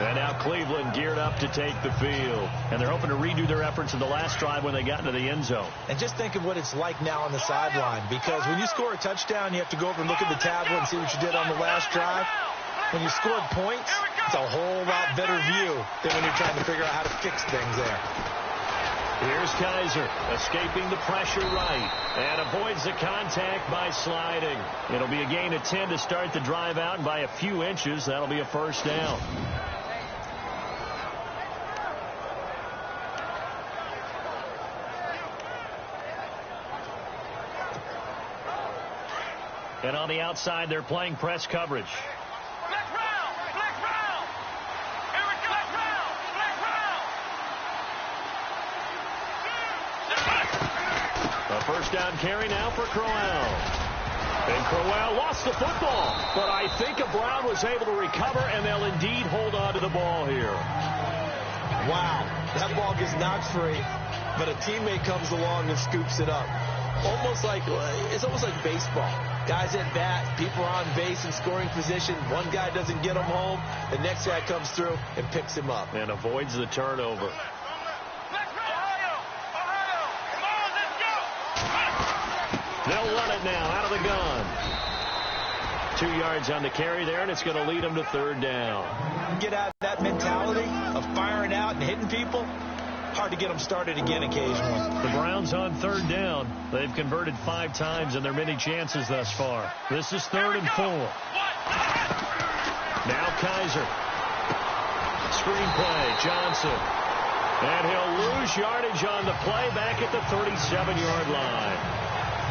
And now Cleveland geared up to take the field. And they're hoping to redo their efforts in the last drive when they got into the end zone. And just think of what it's like now on the sideline. Because when you score a touchdown, you have to go over and look at the tablet and see what you did on the last drive. When you scored points, it's a whole lot better view than when you're trying to figure out how to fix things there. Here's Kaiser, escaping the pressure right, and avoids the contact by sliding. It'll be a gain of 10 to start the drive out, and by a few inches, that'll be a first down. And on the outside, they're playing press coverage. A first down carry now for Crowell. And Crowell lost the football. But I think Brown was able to recover, and they'll indeed hold on to the ball here. Wow, that ball gets knocked free, but a teammate comes along and scoops it up. It's almost like baseball. Guys at bat, people are on base in scoring position. One guy doesn't get him home. The next guy comes through and picks him up. And avoids the turnover. They'll run it now out of the gun. 2 yards on the carry there, and it's going to lead them to third down. Get out of that mentality of firing out and hitting people. Hard to get them started again occasionally. The Browns on third down. They've converted 5 times in their many chances thus far. This is 3rd and 4. Now Kaiser. Screen play, Johnson. And he'll lose yardage on the play back at the 37-yard line.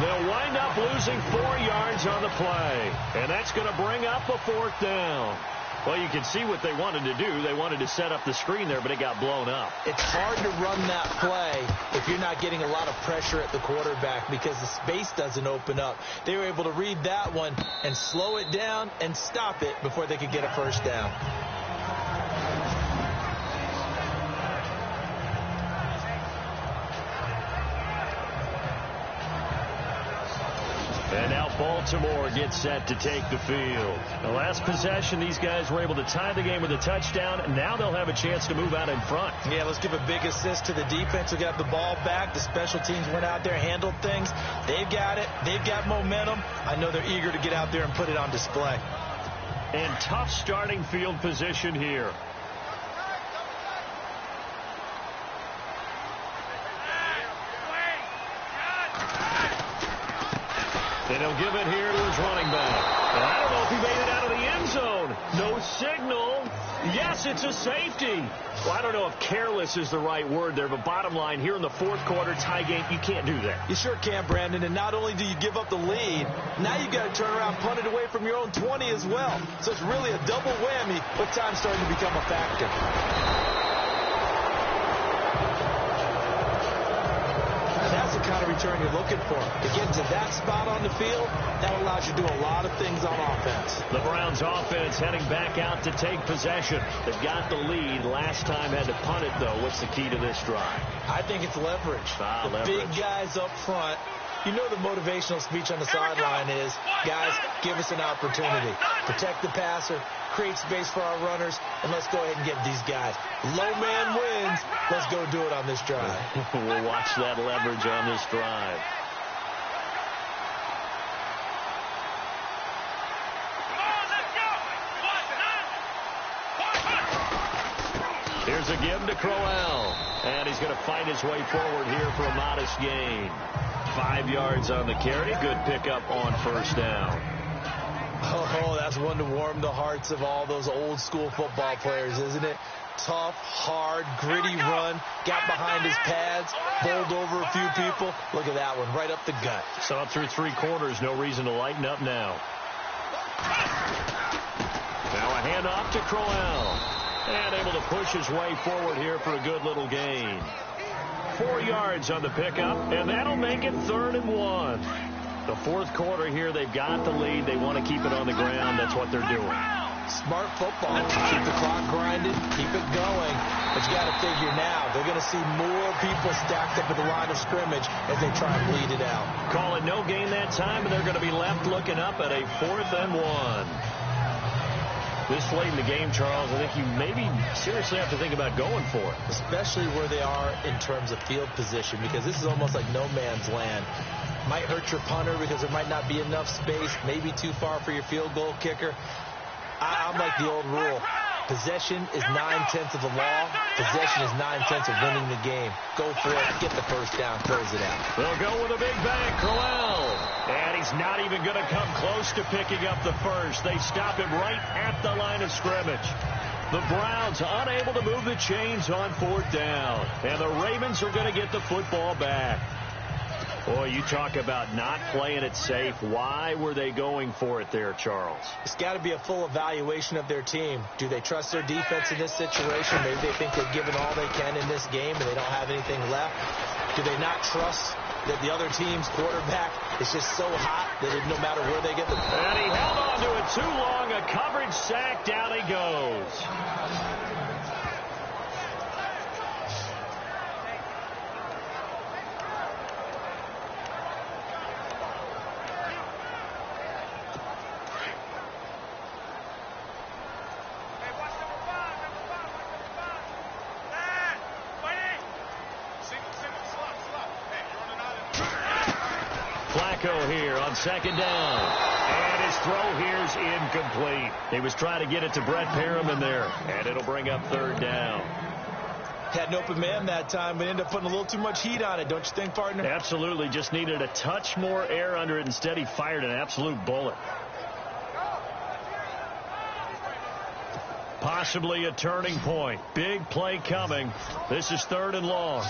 They'll wind up losing 4 yards on the play. And that's going to bring up a 4th down. Well, you can see what they wanted to do. They wanted to set up the screen there, but it got blown up. It's hard to run that play if you're not getting a lot of pressure at the quarterback because the space doesn't open up. They were able to read that one and slow it down and stop it before they could get a first down. And now Baltimore gets set to take the field. The last possession, these guys were able to tie the game with a touchdown. And now they'll have a chance to move out in front. Yeah, let's give a big assist to the defense who got the ball back. The special teams went out there, handled things. They've got it. They've got momentum. I know they're eager to get out there and put it on display. And tough starting field position here. And he'll give it here to his running back. And I don't know if he made it out of the end zone. No signal. Yes, it's a safety. Well, I don't know if careless is the right word there, but bottom line, here in the fourth quarter, tie game, you can't do that. You sure can't, Brandon. And not only do you give up the lead, now you've got to turn around, punt it away from your own 20 as well. So it's really a double whammy, but time's starting to become a factor. That's the kind of return you're looking for. To get to that spot on the field, that allows you to do a lot of things on offense. The Browns offense heading back out to take possession. They've got the lead. Last time had to punt it, though. What's the key to this drive? I think it's leverage. The big guys up front. You know the motivational speech on the sideline is, guys, give us an opportunity. Protect the passer, create space for our runners, and let's go ahead and get these guys. Low man wins. Let's go do it on this drive. We'll watch that leverage on this drive. Here's a give to Crowell. And he's going to fight his way forward here for a modest gain. 5 yards on the carry. Good pickup on first down. Oh, that's one to warm the hearts of all those old school football players, isn't it? Tough, hard, gritty run. Got behind his pads. Bowled over a few people. Look at that one, right up the gut. Saw it through 3 quarters. No reason to lighten up now. Now a handoff to Crowell. And able to push his way forward here for a good little gain. 4 yards on the pickup, and that'll make it 3rd and 1. The fourth quarter here, they've got the lead. They want to keep it on the ground. That's what they're doing. Smart football. Keep the clock grinding, keep it going. But you got to figure now, they're going to see more people stacked up at the line of scrimmage as they try and bleed it out. Call it no gain that time, and they're going to be left looking up at a 4th and 1. This late in the game, Charles, I think you maybe seriously have to think about going for it. Especially where they are in terms of field position, because this is almost like no man's land. Might hurt your punter because there might not be enough space, maybe too far for your field goal kicker. I'm like the old rule. Possession is 9/10 of the law. Possession is 9/10 of winning the game. Go for it. Get the first down. Close it out. They'll go with a big bang. Crowell. And he's not even going to come close to picking up the first. They stop him right at the line of scrimmage. The Browns unable to move the chains on 4th down. And the Ravens are going to get the football back. Boy, you talk about not playing it safe. Why were they going for it there, Charles? It's got to be a full evaluation of their team. Do they trust their defense in this situation? Maybe they think they've given all they can in this game and they don't have anything left. Do they not trust that the other team's quarterback is just so hot that no matter where they get the... And he held on to it too long. A coverage sack. Down he goes. Here on 2nd down. And his throw here's incomplete. He was trying to get it to Brett Perriman there. And it'll bring up 3rd down. Had an open man that time, but ended up putting a little too much heat on it, don't you think, partner? Absolutely. Just needed a touch more air under it. Instead, he fired an absolute bullet. Possibly a turning point. Big play coming. This is 3rd and long.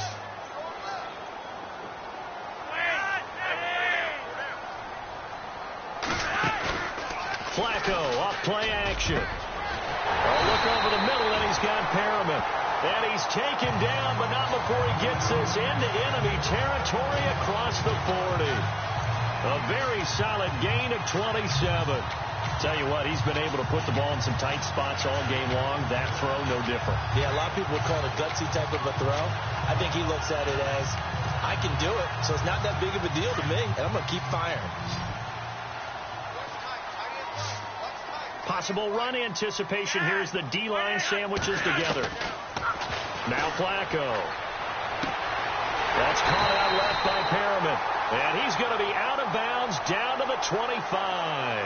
Flacco off play action. Oh, look over the middle, and he's got Perriman. And he's taken down, but not before he gets this into enemy territory across the 40. A very solid gain of 27. Tell you what, he's been able to put the ball in some tight spots all game long. That throw, no different. Yeah, a lot of people would call it a gutsy type of a throw. I think he looks at it as, I can do it, so it's not that big of a deal to me, and I'm going to keep firing. Possible run anticipation here as the D-line sandwiches together. Now Flacco. That's caught out left by Perriman. And he's going to be out of bounds down to the 25.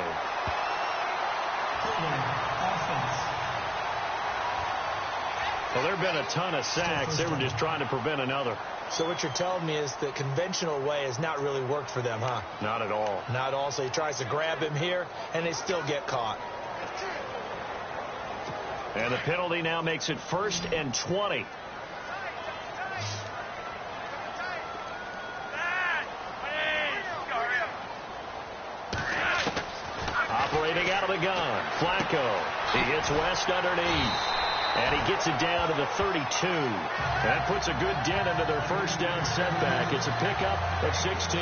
Well, there have been a ton of sacks. They were just trying to prevent another. So what you're telling me is the conventional way has not really worked for them, huh? Not at all. Not at all. So he tries to grab him here, and they still get caught. And the penalty now makes it 1st and 20. Operating out of the gun, Flacco. He hits West underneath. And he gets it down to the 32. That puts a good dent into their first down setback. It's a pickup of 16.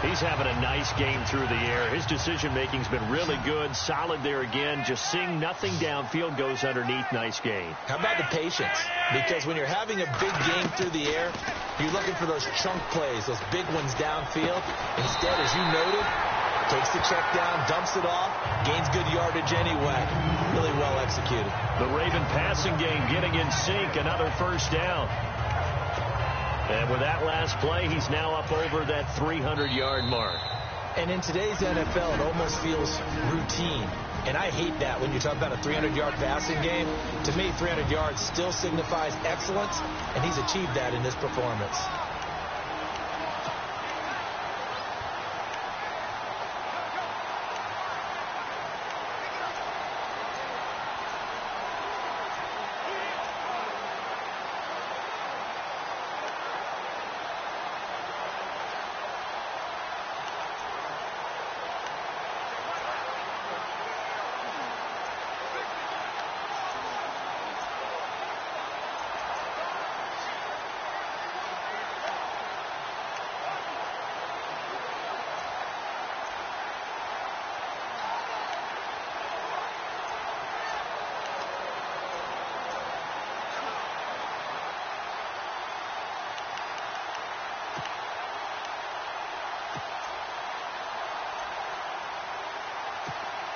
He's having a nice game through the air. His decision-making's been really good. Solid there again. Just seeing nothing downfield goes underneath. Nice gain. How about the patience? Because when you're having a big game through the air, you're looking for those chunk plays, those big ones downfield. Instead, as you noted, takes the check down, dumps it off, gains good yardage anyway. Really well executed. The Raven passing game getting in sync. Another first down. And with that last play, he's now up over that 300-yard mark. And in today's NFL, it almost feels routine. And I hate that when you talk about a 300-yard passing game. To me, 300 yards still signifies excellence, and he's achieved that in this performance.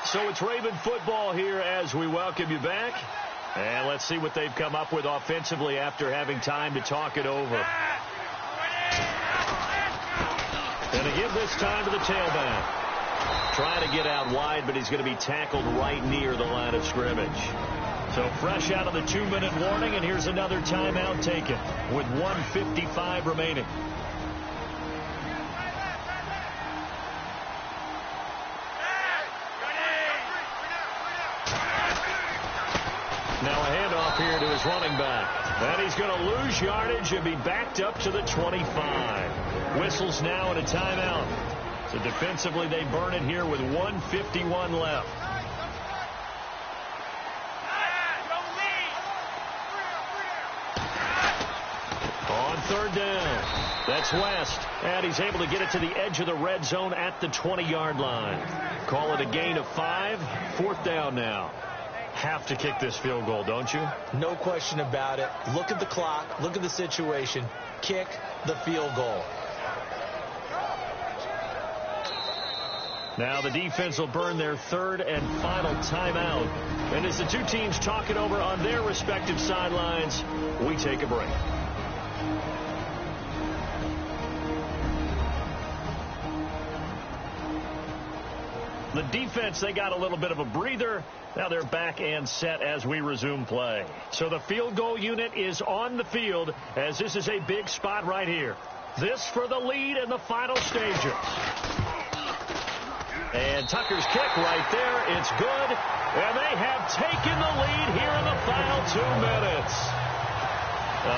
So it's Raven football here as we welcome you back. And let's see what they've come up with offensively after having time to talk it over. And again, this time to the tailback. Trying to get out wide, but he's going to be tackled right near the line of scrimmage. So fresh out of the 2-minute warning, and here's another timeout taken with 1:55 remaining. Now a handoff here to his running back. And he's going to lose yardage and be backed up to the 25. Whistles now and a timeout. So defensively they burn it here with 1:51 left. On 3rd down. That's West. And he's able to get it to the edge of the red zone at the 20-yard line. Call it a gain of 5. 4th down now. Have to kick this field goal, don't you? No question about it. Look at the clock. Look at the situation. Kick the field goal. Now the defense will burn their 3rd and final timeout. And as the two teams talk it over on their respective sidelines, we take a break. The defense, they got a little bit of a breather. Now they're back and set as we resume play. So the field goal unit is on the field as this is a big spot right here. This for the lead in the final stages. And Tucker's kick right there. It's good. And they have taken the lead here in the final 2 minutes.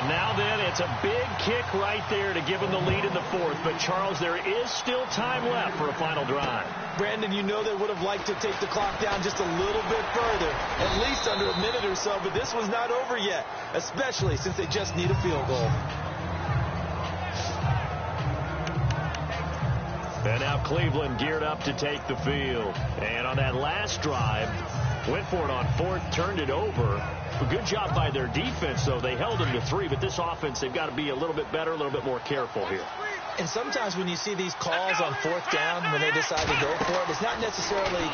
Now then, it's a big kick right there to give them the lead in the 4th. But, Charles, there is still time left for a final drive. Brandon, you know they would have liked to take the clock down just a little bit further, at least under a minute or so. But this was not over yet, especially since they just need a field goal. And now Cleveland geared up to take the field. And on that last drive, went for it on 4th, turned it over. A good job by their defense, though. They held them to 3, but this offense, they've got to be a little bit better, a little bit more careful here. And sometimes when you see these calls on 4th down, when they decide to go for it, it's not necessarily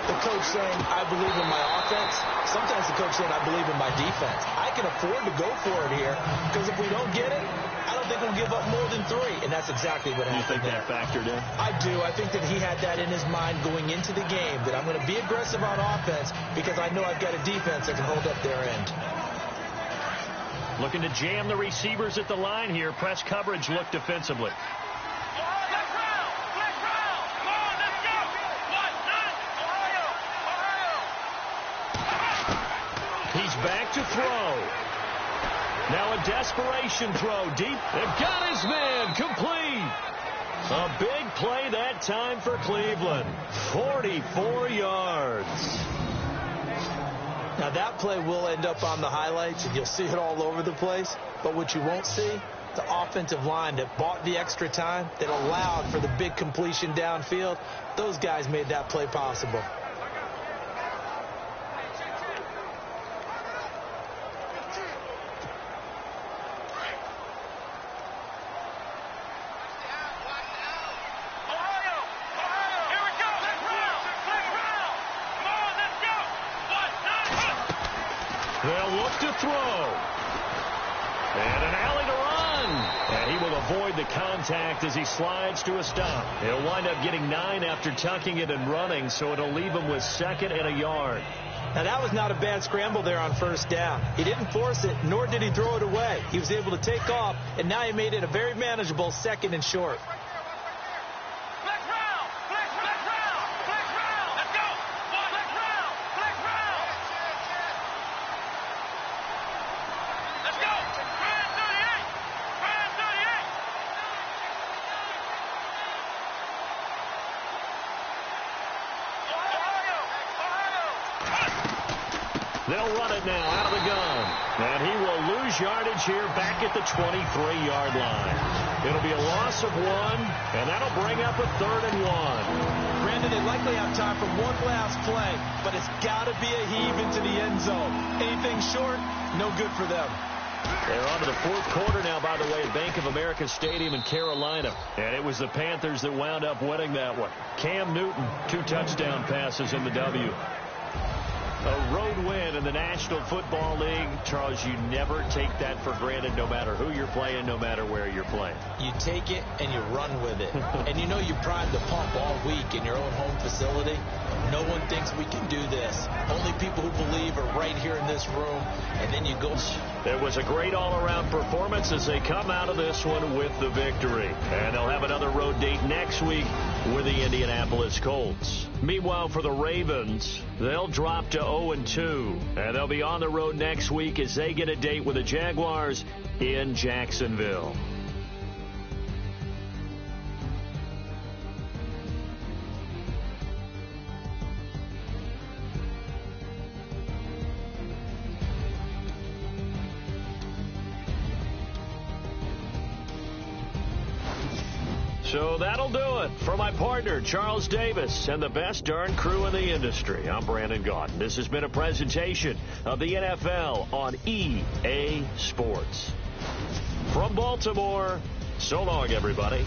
the coach saying, I believe in my offense. Sometimes the coach saying, I believe in my defense. I can afford to go for it here, because if we don't get it, I don't think we'll give up more than 3. And that's exactly what happened. You think that factored in? I do. I think that he had that in his mind going into the game, that I'm going to be aggressive on offense because I know I've got a defense that can hold up their end. Looking to jam the receivers at the line here. Press coverage look defensively. throw. Now a desperation throw deep. They've got his man complete. A big play that time for Cleveland. 44 yards. Now that play will end up on the highlights, and you'll see it all over the place. But what you won't see, the offensive line that bought the extra time, that allowed for the big completion downfield, those guys made that play possible. They'll look to throw. And an alley to run. And he will avoid the contact as he slides to a stop. He'll wind up getting 9 after tucking it and running, so it'll leave him with 2nd and a yard. Now, that was not a bad scramble there on first down. He didn't force it, nor did he throw it away. He was able to take off, and now he made it a very manageable 2nd and short. They'll run it now out of the gun. And he will lose yardage here back at the 23-yard line. It'll be a loss of 1, and that'll bring up a 3rd and 1. Brandon, they likely have time for one last play, but it's got to be a heave into the end zone. Anything short, no good for them. They're on to the 4th quarter now, by the way, at Bank of America Stadium in Carolina. And it was the Panthers that wound up winning that one. Cam Newton, 2 touchdown passes in the W. A road win in the National Football League. Charles, you never take that for granted, no matter who you're playing, no matter where you're playing. You take it and you run with it. And you know you primed the pump all week in your own home facility. No one thinks we can do this. Only people who believe are right here in this room. And then you go. It was a great all-around performance as they come out of this one with the victory. And they'll have another road date next week with the Indianapolis Colts. Meanwhile, for the Ravens, they'll drop to 0-2. And they'll be on the road next week as they get a date with the Jaguars in Jacksonville. So that'll do it. For my partner, Charles Davis, and the best darn crew in the industry, I'm Brandon Gaudin. This has been a presentation of the NFL on EA Sports. From Baltimore, so long, everybody.